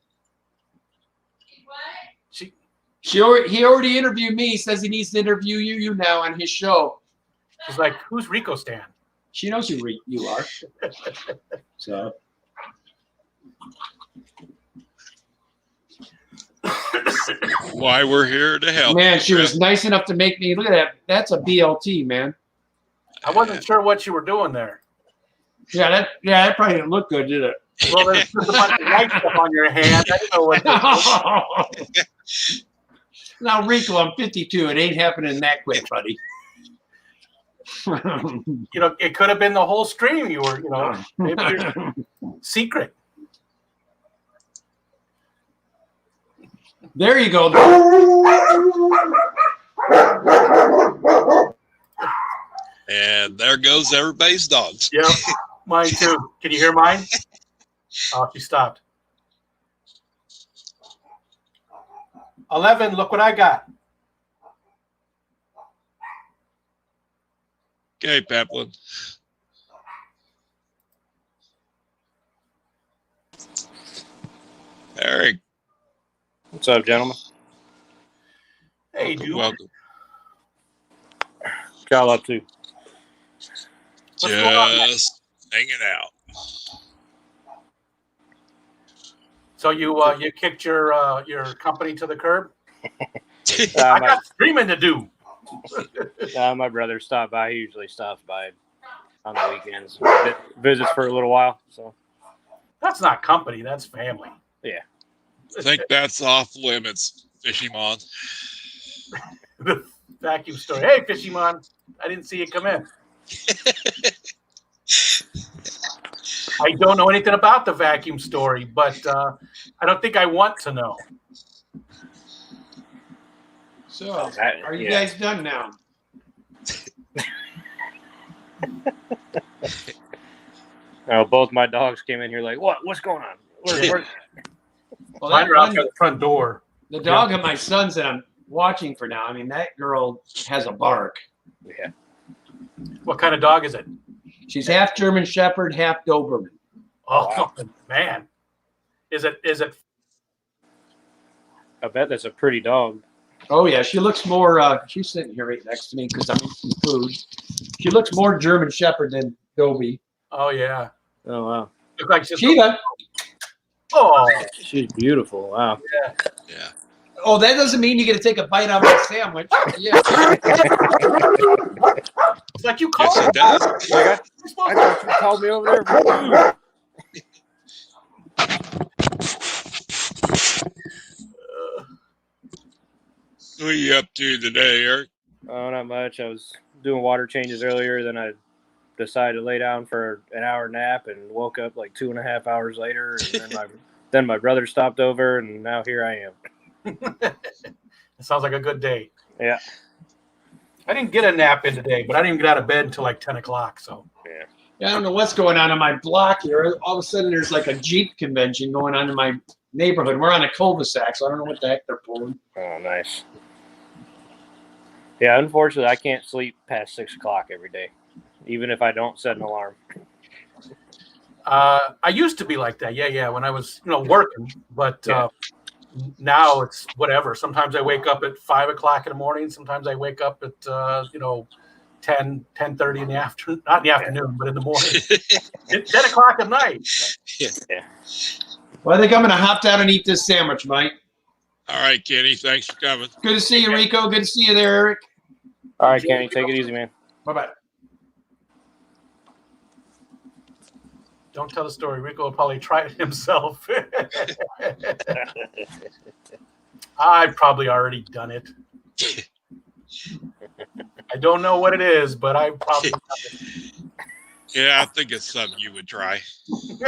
What? He already interviewed me. He says he needs to interview you now on his show. She's like, who's Rico Stan? She knows who you are. So. Why we're here to help. Man, she was nice enough to make me look at that. That's a BLT, man. I wasn't sure what you were doing there. Yeah, that probably didn't look good, did it? Well, there's a bunch of white stuff on your hand. I didn't know what this was. Now, Rico, I'm 52. It ain't happening that quick, buddy. It could have been the whole stream. You were, maybe you're secret. There you go. And there goes everybody's dogs. Yep, mine too. Can you hear mine? Oh, she stopped. 11, look what I got. Okay, Peplin. Eric. What's up, gentlemen? Hey, dude. Welcome. What y'all up to? What's going on, man? Just hanging out. So you kicked your company to the curb? I My, got streaming to do. my brother stopped by. He usually stops by on the weekends, visits for a little while. So That's not company. That's family. yeah, I think that's off limits, Fishymon. The vacuum store. Hey, Fishymon. I didn't see you come in. I don't know anything about the vacuum story, but I don't think I want to know. So, are you yeah. guys done now? Both my dogs came in here like, what's going on? Where? Well, Mine that are one, outside the front door. the dog of my son's that I'm watching for now. I mean, that girl has a bark. Yeah. What kind of dog is it? She's half German Shepherd, half Doberman. Oh, Wow. Man. Is it? I bet that's a pretty dog. Oh yeah, she looks more. She's sitting here right next to me because I'm eating food. She looks more German Shepherd than Dobie. Oh, yeah. Oh wow, Looks like she's Cheetah. Oh, she's beautiful. Wow. Yeah. Oh, that doesn't mean you get to take a bite out of my sandwich. Yeah. it's like you Yes, called it does. Like I thought you called me over there for food. What are you up to today, Eric? Oh, not much. I was doing water changes earlier. Then I decided to lay down for an hour nap and woke up like 2.5 hours later. And then my brother stopped over, and now here I am. It sounds like a good day. Yeah. I didn't get a nap in today, but I didn't even get out of bed until like 10 o'clock. So Yeah, I don't know what's going on in my block here. All of a sudden, there's like a Jeep convention going on in my neighborhood. We're on a cul-de-sac, so I don't know what the heck they're pulling. Oh, nice. Yeah, unfortunately, I can't sleep past 6 o'clock every day, even if I don't set an alarm. I used to be like that. Yeah. When I was, working, but now it's whatever. Sometimes I wake up at 5 o'clock in the morning. Sometimes I wake up at 10:30 in the afternoon, not in the afternoon, but in the morning. 10 o'clock at night. Yeah. Well, I think I'm going to hop down and eat this sandwich, Mike. All right, Kenny. Thanks for coming. Good to see you, Rico. Good to see you there, Eric. All right, Kenny, take it easy, man. Bye-bye. Don't tell the story. Rico will probably try it himself. I've probably already done it. I don't know what it is, but I've probably done it. Yeah, I think it's something you would try. What's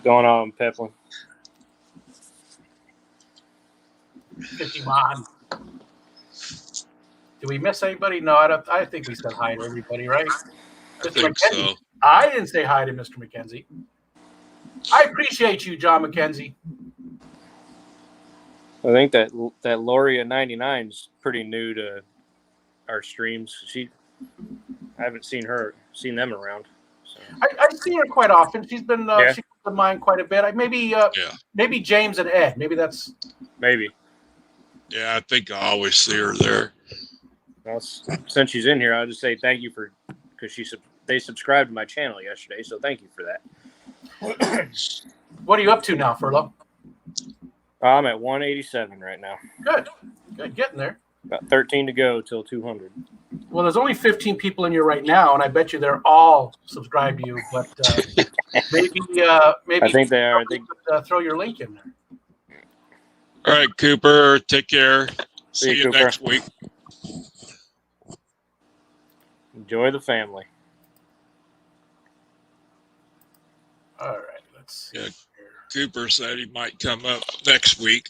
going on, Peplin? 50 Mon. Did we miss anybody? No, I think we said hi to everybody, right? I Mr. think McKenzie. so. I didn't say hi to Mr. McKenzie. I appreciate you, John McKenzie. I think that Loria 99 is pretty new to our streams. I haven't seen them around. So. I see her quite often. She's been she's been mine quite a bit. Maybe James and Ed. Maybe. Yeah, I think I always see her there. Well, since she's in here, I'll just say thank you because they subscribed to my channel yesterday, so thank you for that. What are you up to now, Furlow? I'm at 187 right now. Good, getting there. About 13 to go till 200. Well, there's only 15 people in here right now, and I bet you they're all subscribed to you. But maybe I think they are. Throw your link in there. All right, Cooper. Take care. See you Cooper. next week. Enjoy the family. All right, let's see. Yeah. Cooper said he might come up next week.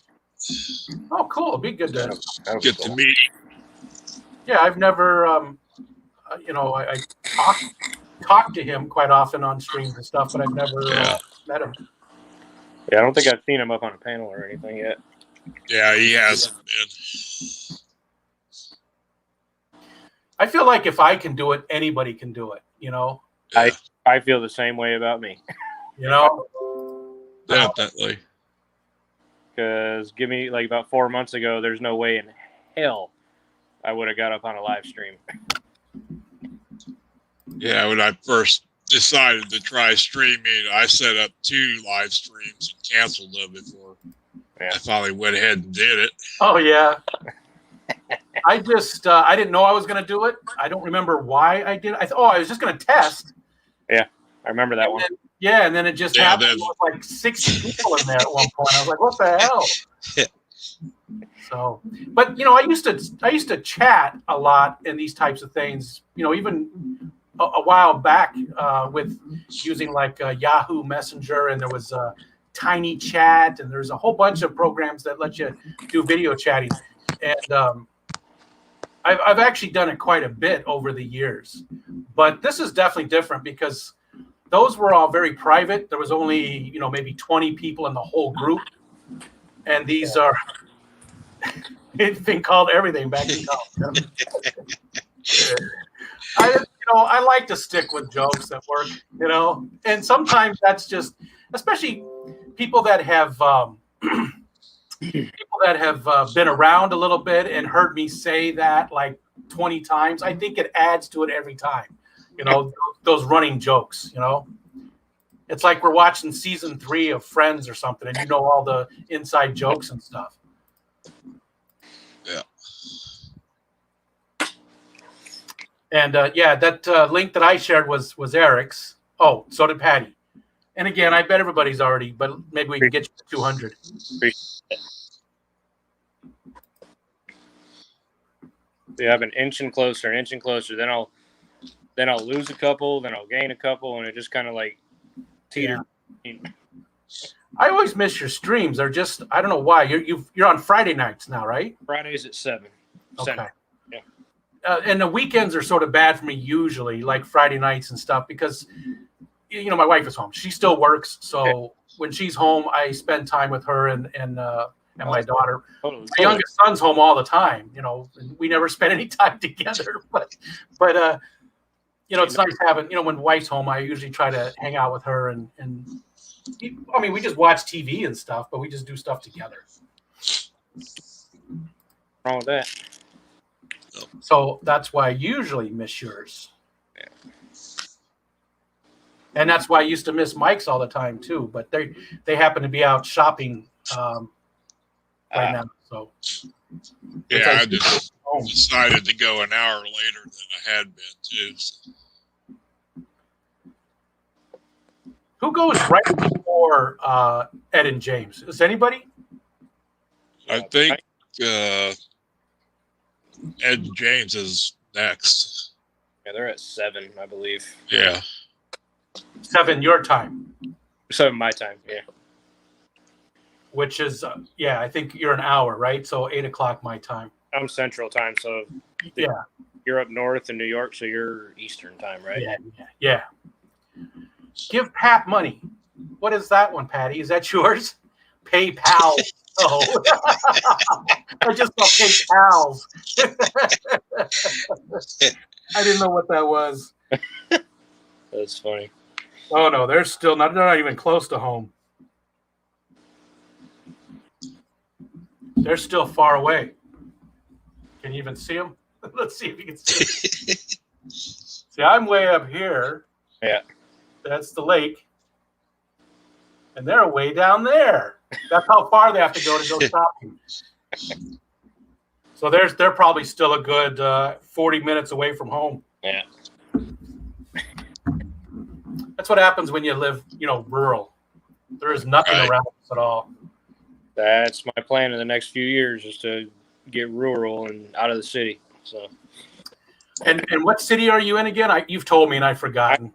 Oh, cool. It'd be good to Get to meet him. Yeah, I've never, I talk to him quite often on streams and stuff, but I've never met him. Yeah, I don't think I've seen him up on a panel or anything yet. Yeah, he hasn't been. I feel like if I can do it, anybody can do it, Yeah, I feel the same way about me. definitely. Because give me like about 4 months ago, there's no way in hell I would have got up on a live stream. Yeah, when I first decided to try streaming, I set up 2 live streams and canceled them before I finally went ahead and did it. Oh, yeah. I just, I didn't know I was going to do it. I don't remember why I did it. I was just going to test. Yeah, I remember that one. And then it just happened. There was like 60 people in there at one point. I was like, what the hell? So, but I used to chat a lot in these types of things. Even a while back with using like Yahoo Messenger, and there was Tiny Chat, and there's a whole bunch of programs that let you do video chatting. And I've actually done it quite a bit over the years, but this is definitely different because those were all very private. There was only, maybe 20 people in the whole group. And these are, it's been called everything back in college. I like to stick with jokes that work, and sometimes that's just, especially people that have, been around a little bit and heard me say that like 20 times. I think it adds to it every time. Those running jokes, it's like we're watching season 3 of Friends or something, and all the inside jokes and stuff. Yeah. And that link that I shared was Eric's. Oh, so did Patty. And again, I bet everybody's already, but maybe we can get you to 200. Yeah, I've been inching closer. Then I'll lose a couple, then I'll gain a couple, and it just kind of like teeter. Yeah. I always miss your streams. They're just, I don't know why. You're on Friday nights now, right? Fridays at 7. Okay. Yeah. And the weekends are sort of bad for me usually, like Friday nights and stuff, because my wife is home. She still works, so when she's home, I spend time with her and my daughter. Totally. My youngest son's home all the time, and we never spend any time together. But It's nice having, when wife's home, I usually try to hang out with her and I mean, we just watch TV and stuff, but we just do stuff together. Wrong with that. So that's why I usually miss yours. Yeah. And that's why I used to miss Mike's all the time too. But they happen to be out shopping right now. So Yeah, I just decided to go an hour later than I had been too. So. Who goes right before Ed and James? Is anybody? I think Ed and James is next. Yeah, they're at 7, I believe. Yeah. 7 your time. 7 my time, yeah. Which is, I think you're an hour, right? So 8 o'clock my time. I'm Central Time, so Yeah. You're up north in New York, so you're Eastern Time, right? Yeah. Give Pat money. What is that one, Patty? Is that yours? PayPal. Oh, I just saw PayPals. I didn't know what that was. That's funny. Oh no, they're not even close to home. They're still far away. Can you even see them? Let's see if you can see them. See, I'm way up here. Yeah. That's the lake. And they're way down there. That's how far they have to go shopping. So they're probably still a good 40 minutes away from home. Yeah. That's what happens when you live, rural. There is nothing around us at all. That's my plan in the next few years, is to get rural and out of the city. So. And what city are you in again? You've told me and I've forgotten.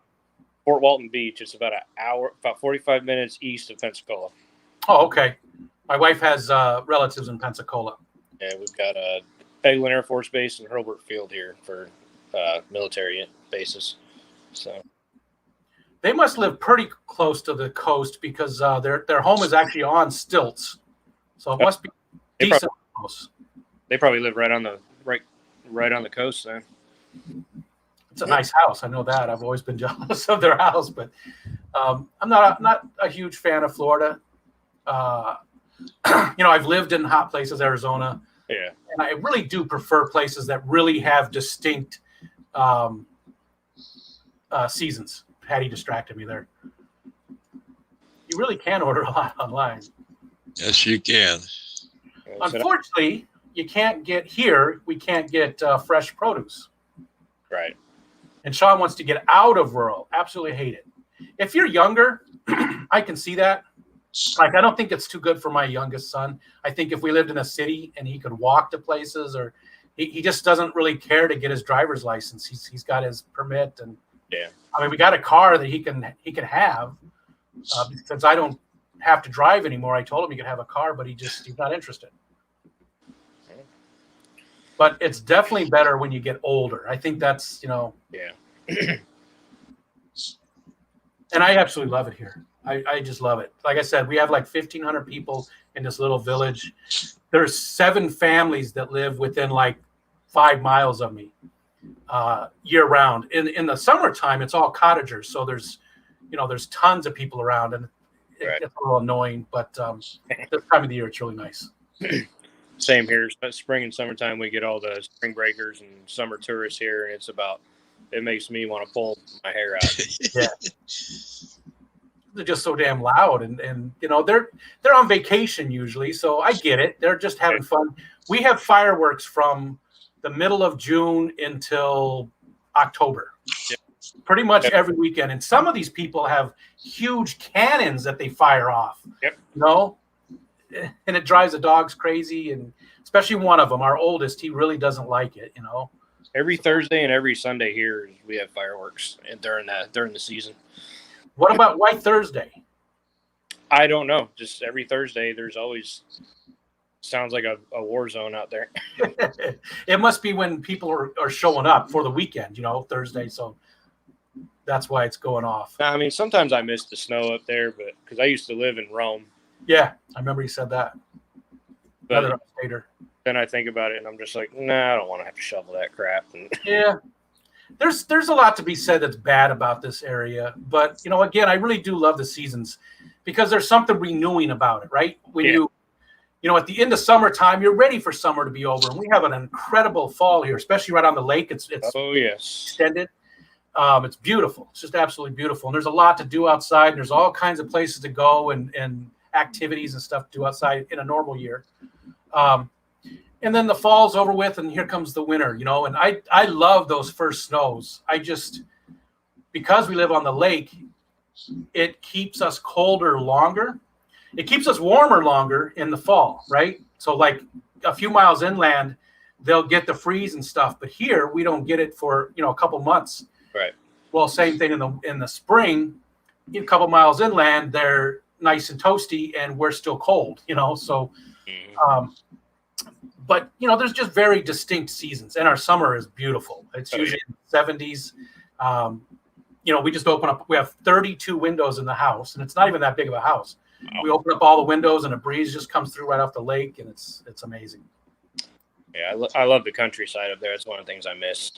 Fort Walton Beach. It's about an hour, about 45 minutes east of Pensacola. Oh, okay. My wife has relatives in Pensacola. Yeah, we've got Eglin Air Force Base and Hurlburt Field here for military bases. So they must live pretty close to the coast because their home is actually on stilts, so it must be decent close. They probably live right on the coast then. It's a nice house. I know that. I've always been jealous of their house, but I'm not a huge fan of Florida. I've lived in hot places, Arizona. Yeah. And I really do prefer places that really have distinct seasons. Patty distracted me there. You really can order a lot online. Yes, you can. Unfortunately, we can't get fresh produce. Right. And Sean wants to get out of rural. Absolutely hate it. If you're younger, I can see that. Like, I don't think it's too good for my youngest son. I think if we lived in a city and he could walk to places, or he just doesn't really care to get his driver's license. He's got his permit, and I mean, we got a car that he can have since I don't have to drive anymore. I told him he could have a car, but he's not interested. But it's definitely better when you get older. I think that's, Yeah. And I absolutely love it here. I just love it. Like I said, we have like 1,500 people in this little village. There's 7 families that live within like 5 miles of me year round. In the summertime, it's all cottagers. So there's tons of people around, and it gets a little annoying. But this time of the year, it's really nice. Same here. Spring and summertime, we get all the spring breakers and summer tourists here, and it makes me want to pull my hair out. Yeah. They're just so damn loud, and they're on vacation usually, so I get it. They're just having fun. We have fireworks from the middle of June until October. Yep. Pretty much every weekend. And some of these people have huge cannons that they fire off. Yep. And it drives the dogs crazy, and especially one of them, our oldest, he really doesn't like it, Every Thursday and every Sunday here we have fireworks, and during the season. What about White Thursday? I don't know. Just every Thursday, there's always sounds like a war zone out there. It must be when people are showing up for the weekend, Thursday. So that's why it's going off. I mean, sometimes I miss the snow up there, but because I used to live in Rome. Yeah, I remember you said that. But later. Then I think about it, and I'm just like, nah, I don't want to have to shovel that crap. Yeah. there's a lot to be said that's bad about this area, but again, I really do love the seasons because there's something renewing about it, right? When at the end of summertime, you're ready for summer to be over, and we have an incredible fall here, especially right on the lake. It's Oh yes. extended. It's beautiful. It's just absolutely beautiful, and there's a lot to do outside. And there's all kinds of places to go and activities and stuff to do outside in a normal year. And then the fall's over with, and here comes the winter, and I love those first snows. Because we live on the lake, it keeps us colder longer. It keeps us warmer longer in the fall, right? So like a few miles inland, they'll get the freeze and stuff, but here we don't get it for, a couple months. Right. Well, same thing in the spring, a couple miles inland, they're nice and toasty and we're still cold, so but there's just very distinct seasons, and our summer is beautiful. It's usually in the 70s. We just open up. We have 32 windows in the house, and it's not even that big of a house. Wow. We open up all the windows, and a breeze just comes through right off the lake, and it's amazing. Yeah, I love the countryside up there. It's one of the things I miss.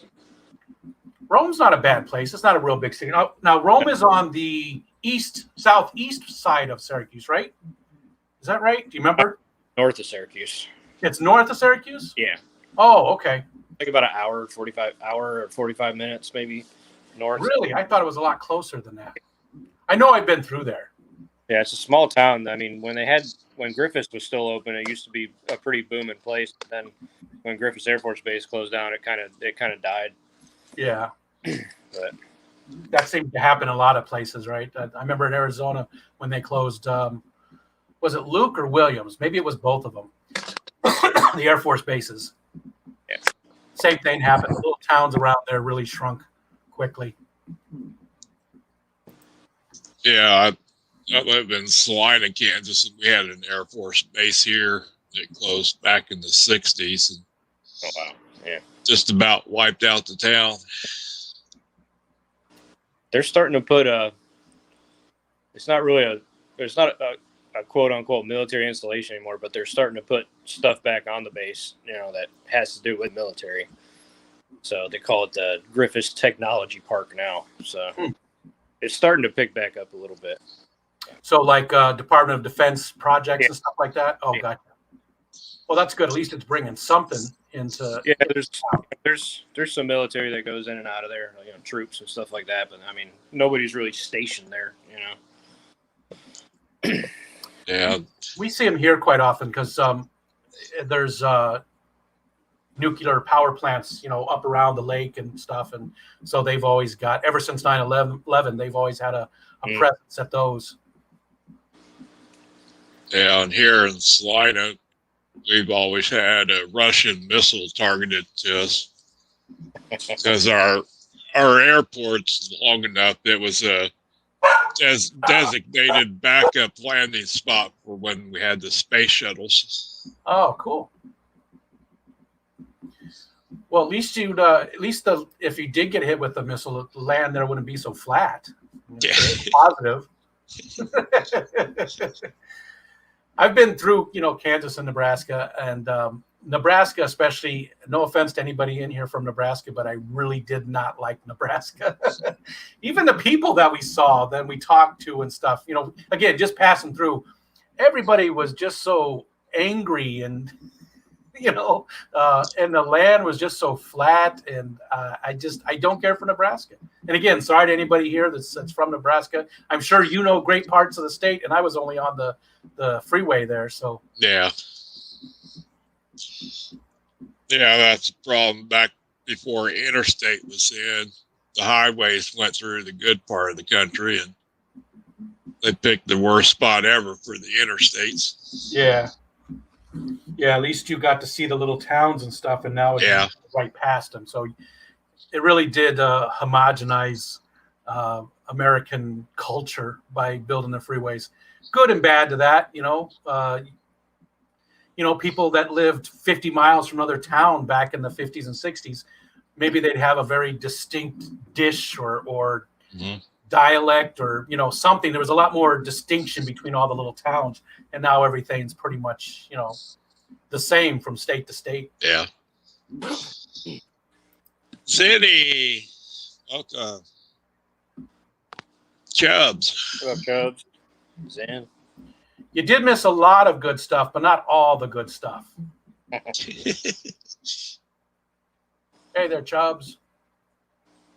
Rome's not a bad place. It's not a real big city. Now Rome is on the southeast side of Syracuse, right? Is that right? Do you remember? North of Syracuse. It's north of Syracuse? Yeah. Oh, okay. Like about an hour, 45 minutes, maybe north. Really? I thought it was a lot closer than that. I know I've been through there. Yeah, it's a small town. I mean, when Griffiths was still open, it used to be a pretty booming place. But then when Griffiths Air Force Base closed down, it kind of died. Yeah. But that seemed to happen in a lot of places, right? I remember in Arizona when they closed, was it Luke or Williams? Maybe it was both of them. The Air Force bases. Yeah. Same thing happened. Little towns around there really shrunk quickly. Yeah, I live in Salina, Kansas, and we had an Air Force base here that closed back in the 60s and oh wow, yeah, just about wiped out the town. they're starting to put it's not a quote unquote military installation anymore, but they're starting to put stuff back on the base, that has to do with military. So they call it the Griffiths Technology Park now. So it's starting to pick back up a little bit. So like Department of Defense projects and stuff like that? Oh, Yeah. gotcha. Well, that's good. At least it's bringing something into. Yeah, there's some military that goes in and out of there, troops and stuff like that. But I mean, nobody's really stationed there, Yeah, We see them here quite often because there's nuclear power plants, up around the lake and stuff. And so they've always got, ever since 9/11, they've always had a presence at those. yeah, and here in Salina, we've always had a Russian missile targeted to us because our airport's long enough. It was a designated backup landing spot for when we had the space shuttles. Oh, cool. Well, at least if you did get hit with a missile, the land there wouldn't be so flat. Yeah. Positive. I've been through, Kansas and Nebraska, and Nebraska especially. No offense to anybody in here from Nebraska, but I really did not like Nebraska. Even the people that we saw, that we talked to and stuff, again, just passing through, everybody was just so angry and, and the land was just so flat. And I don't care for Nebraska. And again, sorry to anybody here that's from Nebraska. I'm sure great parts of the state, and I was only on the freeway there. So Yeah. Yeah, that's the problem. Back before interstate was in, the highways went through the good part of the country, and they picked the worst spot ever for the interstates. yeah, at least you got to see the little towns and stuff, and now it's right past them. So it really did homogenize American culture by building the freeways. Good and bad to that, people that lived 50 miles from another town back in the 50s and 60s, maybe they'd have a very distinct dish or dialect or, something. There was a lot more distinction between all the little towns. And now everything's pretty much, the same from state to state. Yeah. Cindy. Okay. Chubbs. What up, Chubbs? Zen. You did miss a lot of good stuff, but not all the good stuff. Hey there, Chubbs.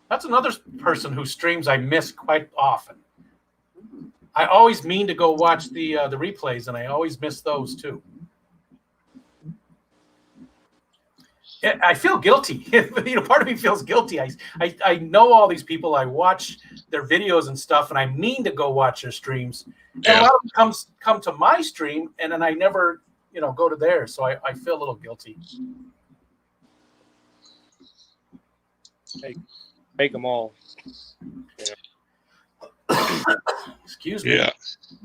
That's another person whose streams I miss quite often. I always mean to go watch the replays, and I always miss those too. I feel guilty. Part of me feels guilty. I know all these people. I watch their videos and stuff, and I mean to go watch their streams. And a lot of them come to my stream, and then I never, go to theirs. So I feel a little guilty. Take them all. Excuse me. Yeah.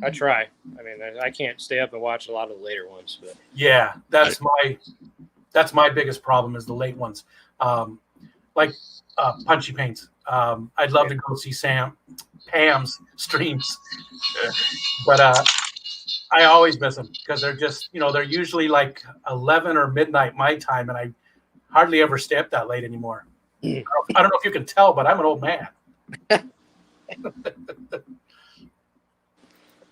I try. I mean, I can't stay up and watch a lot of the later ones, but Yeah, that's my biggest problem is the late ones. Like Punchy Paints. I'd love to go see Pam's streams, but I always miss them because they're just, they're usually like 11 or midnight my time, and I hardly ever stay up that late anymore. I don't know if you can tell, but I'm an old man.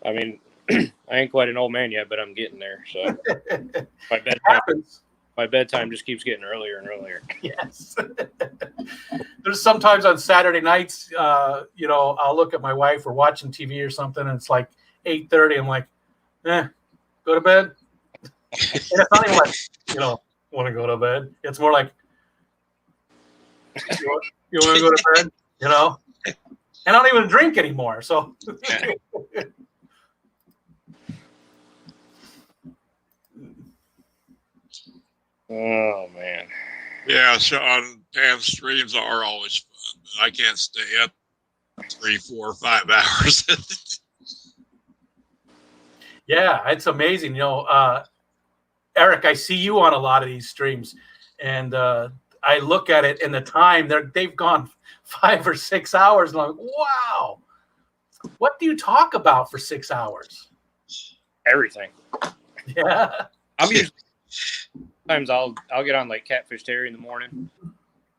I mean, I ain't quite an old man yet, but I'm getting there. So my bedtime just keeps getting earlier and earlier. Yes. There's sometimes on Saturday nights, I'll look at my wife, we're watching TV or something, and it's like 8:30. I'm like, go to bed. And it's not even like, want to go to bed. It's more like, you want to go to bed, And I don't even drink anymore. So. Oh man. Yeah, Sean, Pam's streams are always fun, but I can't stay up 3, 4, 5 hours. Yeah, it's amazing. Eric, I see you on a lot of these streams, and I look at it in the time they've gone 5 or 6 hours, and I'm like, wow, what do you talk about for 6 hours? Everything. Yeah. I'm usually sometimes I'll get on like Catfish Terry in the morning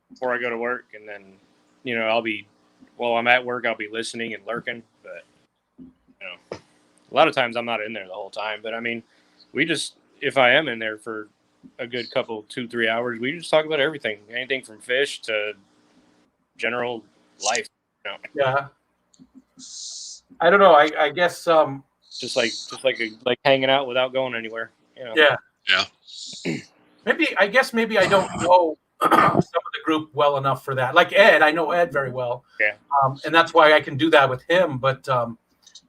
before I go to work, and then I'm at work, I'll be listening and lurking, but a lot of times I'm not in there the whole time. But I mean, if I am in there for a good couple 2-3 hours, we just talk about everything, anything from fish to general life. Yeah. I don't know. I guess just like hanging out without going anywhere. Yeah. Yeah. Maybe I don't know some of the group well enough for that. Like Ed, I know Ed very well. Yeah. And that's why I can do that with him. But I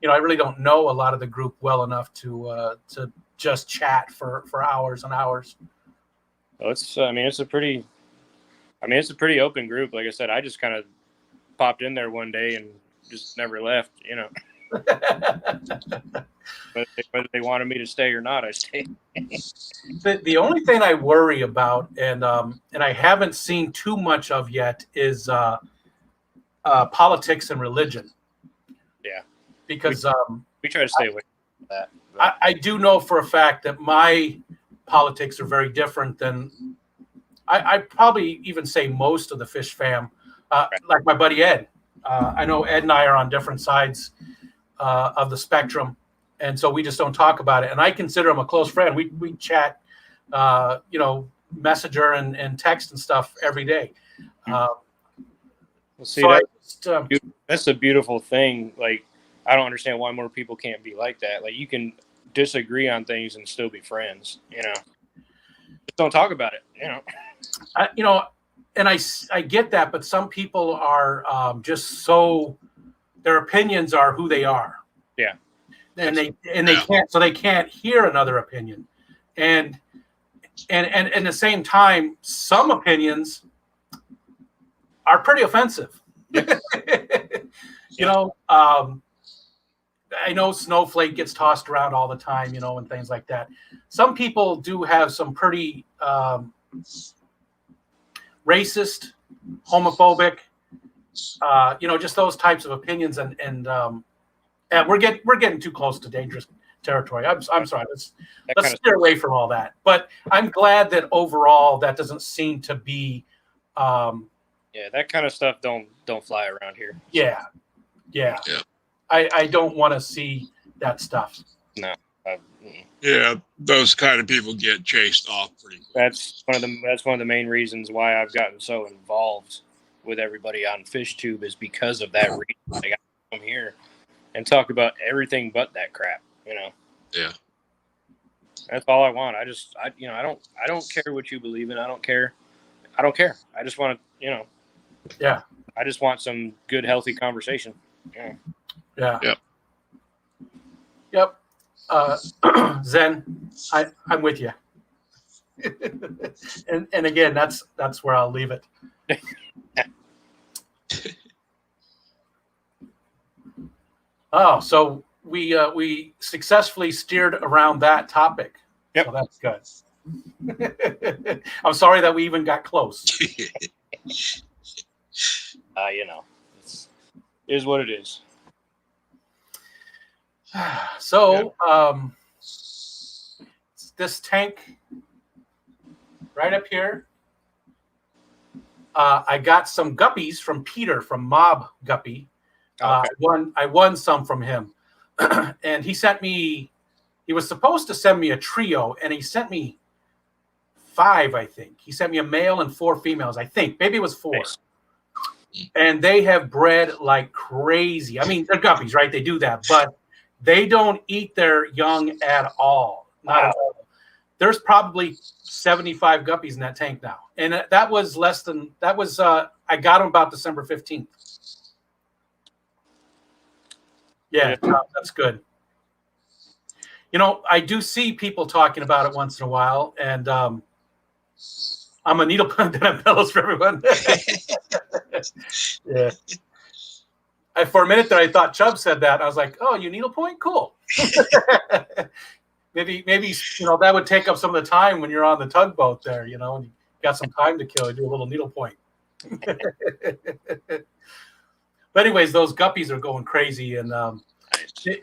really don't know a lot of the group well enough to just chat for hours and hours. Well, it's a pretty open group. Like I said, I just kind of popped in there one day and just never left. Whether they wanted me to stay or not, I stayed. The only thing I worry about, and I haven't seen too much of yet, is politics and religion. Yeah, because we try to stay away from that. I do know for a fact that my politics are very different than I'd probably even say most of the Fish fam. Like my buddy Ed. I know Ed and I are on different sides of the spectrum, and so we just don't talk about it. And I consider him a close friend. We chat, messenger and text and stuff every day. See, that's a beautiful thing. Like, I don't understand why more people can't be like that. Like, you can disagree on things and still be friends. Just don't talk about it. And I get that, but some people are just so, their opinions are who they are. Yeah. And they can't hear another opinion. And at the same time, some opinions are pretty offensive. I know Snowflake gets tossed around all the time, and things like that. Some people do have some pretty racist, homophobic, just those types of opinions, and we're getting too close to dangerous territory. I'm sorry. Let's steer away from all that. But I'm glad that overall that doesn't seem to be Yeah, that kind of stuff don't fly around here. Yeah. Yeah. I don't want to see that stuff. No. Yeah, those kind of people get chased off pretty quick. That's one of the main reasons why I've gotten so involved with everybody on FishTube is because of that reason. Like, I come here and talk about everything but that crap. Yeah. That's all I want. I don't care what you believe in. I don't care. I just want to, Yeah. I just want some good, healthy conversation. Yeah. Yeah. Yep. Yep. Zen, I'm with you. and again, that's where I'll leave it. Oh, so we successfully steered around that topic. Yep. So that's good. I'm sorry that we even got close. It is what it is. So, this tank right up here, I got some guppies from Peter from Mob Guppy. Okay. I won some from him, and he was supposed to send me a trio, and he sent me 5, I think. He sent me a male and 4 females, I think. Maybe it was 4. Nice. And they have bred like crazy. I mean, they're guppies, right? They do that, but they don't eat their young at all. Not at all. There's probably 75 guppies in that tank now. And I got them about December 15th. Yeah, that's good. I do see people talking about it once in a while, and I'm a needlepoint that have pillows for everyone. Yeah. For a minute there, I thought Chubb said that. I was like, "Oh, you needlepoint? Cool." maybe that would take up some of the time when you're on the tugboat there, and you got some time to kill. You do a little needlepoint. But anyways, those guppies are going crazy, and the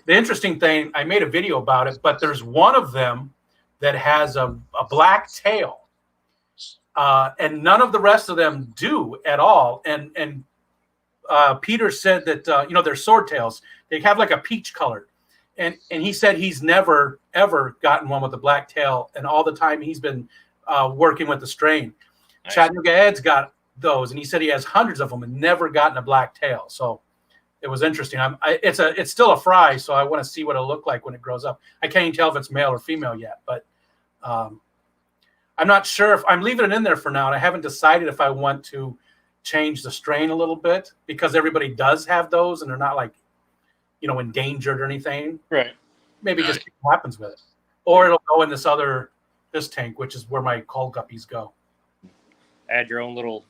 interesting thing, I made a video about it, but there's one of them that has a black tail, and none of the rest of them do at all. And Peter said that they're swordtails. They have like a peach color, and he said he's never ever gotten one with a black tail, and all the time he's been working with the strain. Nice. Chattanooga Ed's got those, and he said he has hundreds of them and never gotten a black tail. So it was interesting. It's still a fry, so I want to see what it'll look like when it grows up. I can't even tell if it's male or female yet, but I'm not sure if I'm leaving it in there for now, and I haven't decided if I want to change the strain a little bit because everybody does have those and they're not like, endangered or anything. Right. Maybe just see what happens with it. Or it'll go in this tank, which is where my coal guppies go. Add your own little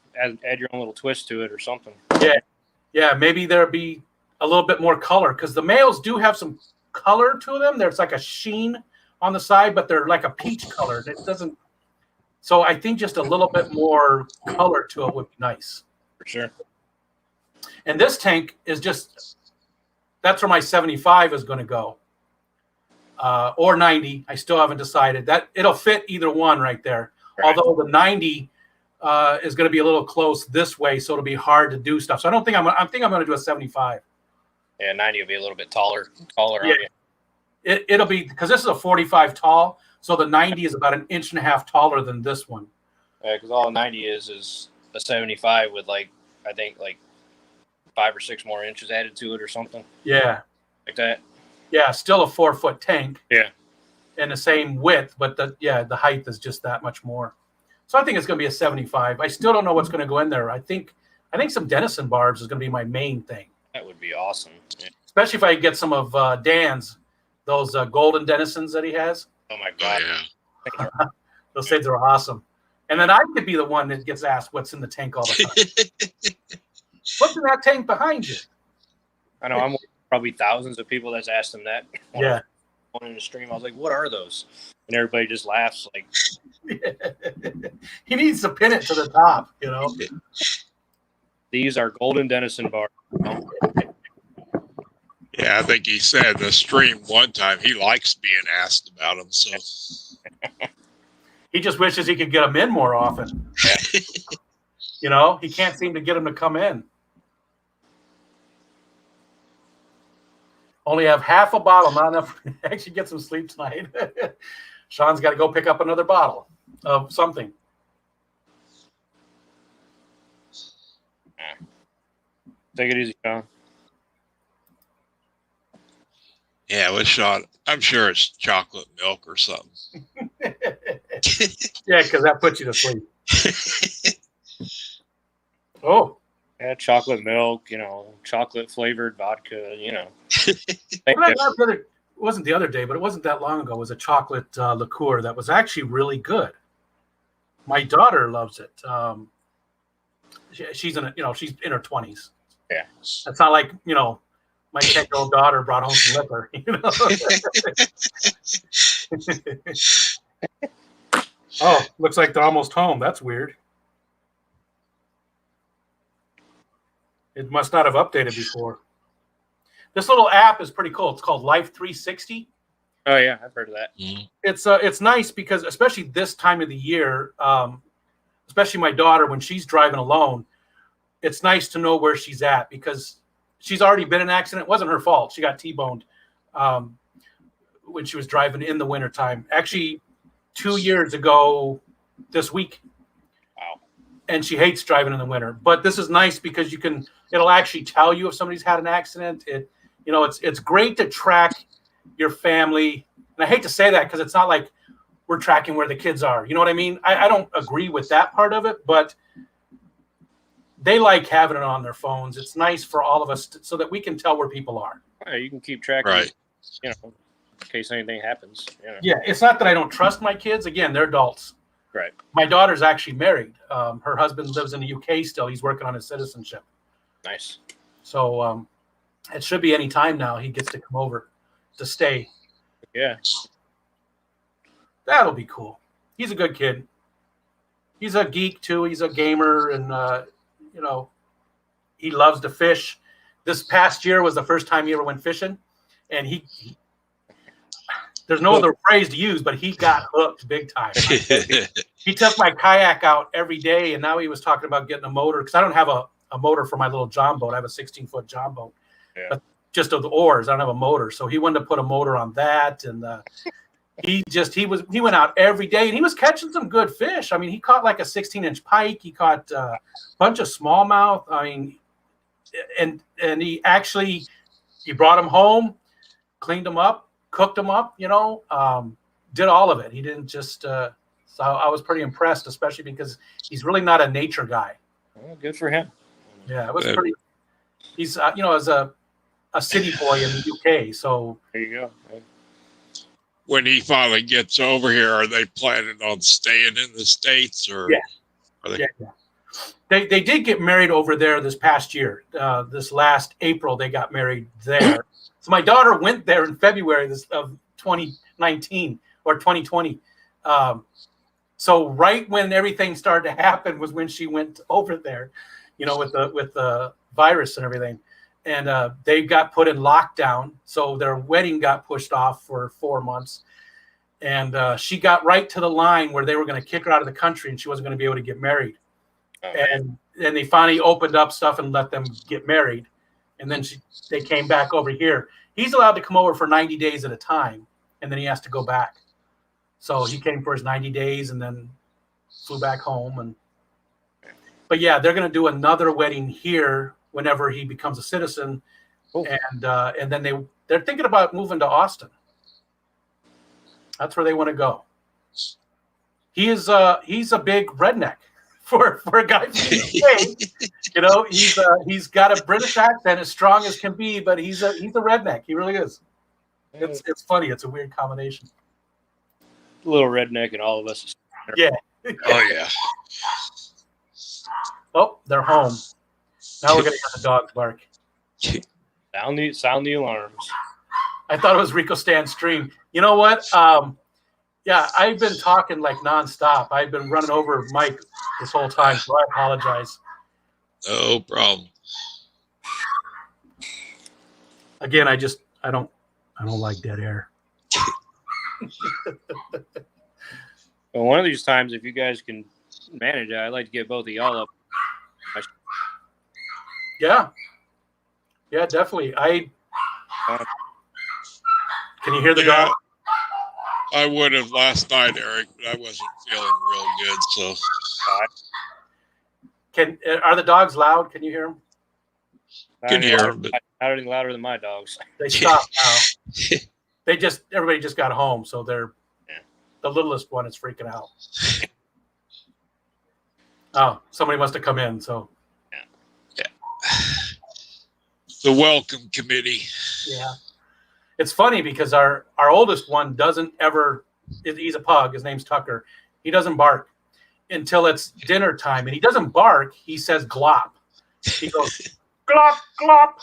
twist to it or something. Yeah, maybe there'll be a little bit more color because the males do have some color to them. There's like a sheen on the side, but they're like a peach color. It doesn't. So I think just a little bit more color to it would be nice. For sure. And this tank is that's where my 75 is going to go. Or 90. I still haven't decided. That it'll fit either one right there. Right. Although the 90 is going to be a little close this way, so it'll be hard to do stuff. So I think I'm going to do a 75. Yeah, 90 will be a little bit taller Yeah. on you. It'll be because this is a 45 tall, so the 90 is about 1.5 inches taller than this one. Yeah, because all a 90 is a 75 with I think 5 or 6 more inches added to it or something. Yeah. Like that. Yeah, still a 4-foot tank. Yeah. And the same width, but the height is just that much more. So I think it's going to be a 75. I still don't know what's going to go in there. I think some Denison barbs is going to be my main thing. That would be awesome. Yeah. Especially if I get some of Dan's, those golden Denisons that he has. Oh my God. Yeah. Those things are awesome. And then I could be the one that gets asked what's in the tank all the time. What's in that tank behind you? I know. I'm probably thousands of people that's asked him that. Yeah. One in the stream, I was like, "What are those?" And everybody just laughs. Like, he needs to pin it to the top, These are golden Denison bars. Yeah, I think he said in the stream one time he likes being asked about them. So he just wishes he could get them in more often. You know, he can't seem to get him to come in. Only have half a bottle, not enough to actually get some sleep tonight. Sean's got to go pick up another bottle of something. Take it easy, Sean. Yeah, with Sean, I'm sure it's chocolate milk or something. Yeah, because that puts you to sleep. Oh, Yeah, chocolate milk, chocolate flavored vodka, it wasn't the other day, but it wasn't that long ago. It was a chocolate liqueur that was actually really good. My daughter loves it. She's in she's in her 20s. Yeah, it's not like my 10-year-old daughter brought home some liquor. Oh, looks like they're almost home. That's weird. It must not have updated before. This little app is pretty cool. It's called Life 360. Oh yeah, I've heard of that. It's nice because especially this time of the year, especially my daughter when she's driving alone, it's nice to know where she's at because she's already been in an accident. It wasn't her fault. She got T-boned when she was driving in the wintertime. Actually, 2 years ago this week. Wow. And she hates driving in the winter. But this is nice because it'll actually tell you if somebody's had an accident. It's great to track your family. And I hate to say that because it's not like we're tracking where the kids are. You know what I mean? I don't agree with that part of it, but they like having it on their phones. It's nice for all of us so that we can tell where people are. Yeah, you can keep track of it, in case anything happens. Yeah, it's not that I don't trust my kids. Again, they're adults. Right. My daughter's actually married. Her husband lives in the UK still. He's working on his citizenship. Nice. So it should be any time now he gets to come over to stay. Yeah. That'll be cool. He's a good kid. He's a geek too. He's a gamer, and he loves to fish. This past year was the first time he ever went fishing, and he there's no other phrase to use, but he got hooked big time. He took my kayak out every day, and now he was talking about getting a motor because I don't have a motor for my little john boat. I have a 16-foot john boat, but just of the oars. I don't have a motor, so he wanted to put a motor on that, and he went out every day, and he was catching some good fish. I mean, he caught like a 16-inch pike. He caught a bunch of smallmouth. I mean, and he brought them home, cleaned them up, cooked them up, did all of it. He didn't just so I was pretty impressed, especially because he's really not a nature guy. Well, good for him. Yeah, it was pretty. He's as a city boy in the UK, so there you go. When he finally gets over here, are they planning on staying in the States or? Yeah. Are they? Yeah. They did get married over there this past year. This last April, they got married there. So my daughter went there in February of 2019 or 2020. So right when everything started to happen was when she went over there, with the virus and everything. And they got put in lockdown. So their wedding got pushed off for 4 months. And she got right to the line where they were going to kick her out of the country and she wasn't going to be able to get married. And they finally opened up stuff and let them get married. And then they came back over here. He's allowed to come over for 90 days at a time, and then he has to go back. So he came for his 90 days and then flew back home. But yeah, they're going to do another wedding here whenever he becomes a citizen. Cool. And then they're thinking about moving to Austin. That's where they want to go. He's a big redneck. For a guy from the UK, he's got a British accent as strong as can be, but he's a redneck. He really is. It's funny. It's a weird combination. A little redneck in all of us. Yeah. Oh yeah. Oh, they're home. Now we're gonna get the dogs bark. Sound the alarms. I thought it was Rico Stan's stream. You know what? Yeah, I've been talking like nonstop. I've been running over Mike this whole time, so I apologize. No problem. Again, I don't like dead air. Well, one of these times, if you guys can manage it, I'd like to get both of y'all up Yeah. Yeah, definitely. Can you hear the Yeah. dog? I would have last night, Eric, but I wasn't feeling real good. So Are the dogs loud? Can you hear them? can hear them, but not any louder than my dogs. They stopped now. Everybody just got home, so they're the littlest one is freaking out. Oh, somebody must have come in. So the welcome committee. yeah, it's funny because our oldest one doesn't ever. He's a pug. His name's Tucker. He doesn't bark until it's dinner time, and he doesn't bark. He says glop. He goes glop glop.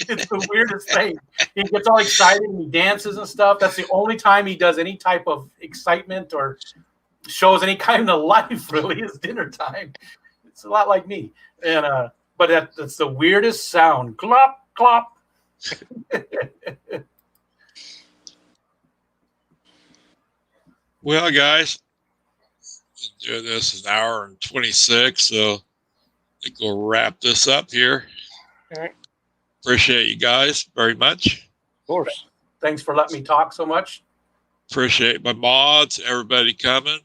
It's the weirdest thing. He gets all excited and he dances and stuff. That's the only time he does any type of excitement or shows any kind of life. Really, is dinner time. It's a lot like me, and but that's the weirdest sound. Glop glop. Well, guys, been doing this an hour and 26, so I think we'll wrap this up here. All right. Appreciate you guys very much. Of course. Thanks for letting me talk so much. Appreciate my mods, everybody coming.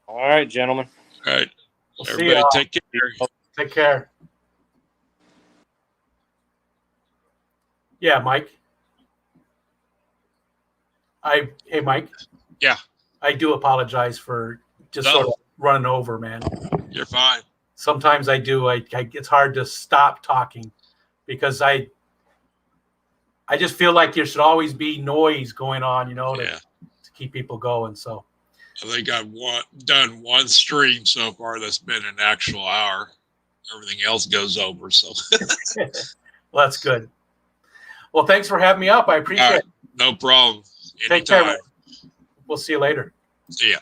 All right, gentlemen. All right. We'll see Everybody y'all. take care. Take care. Yeah, Mike. Hey, Mike. Yeah. I do apologize for just No. sort of running over, man. You're fine. Sometimes I do. It's hard to stop talking because I just feel like there should always be noise going on, to keep people going. So I think I've done one stream so far that's been an actual hour. Everything else goes over. So well, that's good. Well, thanks for having me up. I appreciate it. no problem. Take care, Anytime. man. We'll see you later. See ya.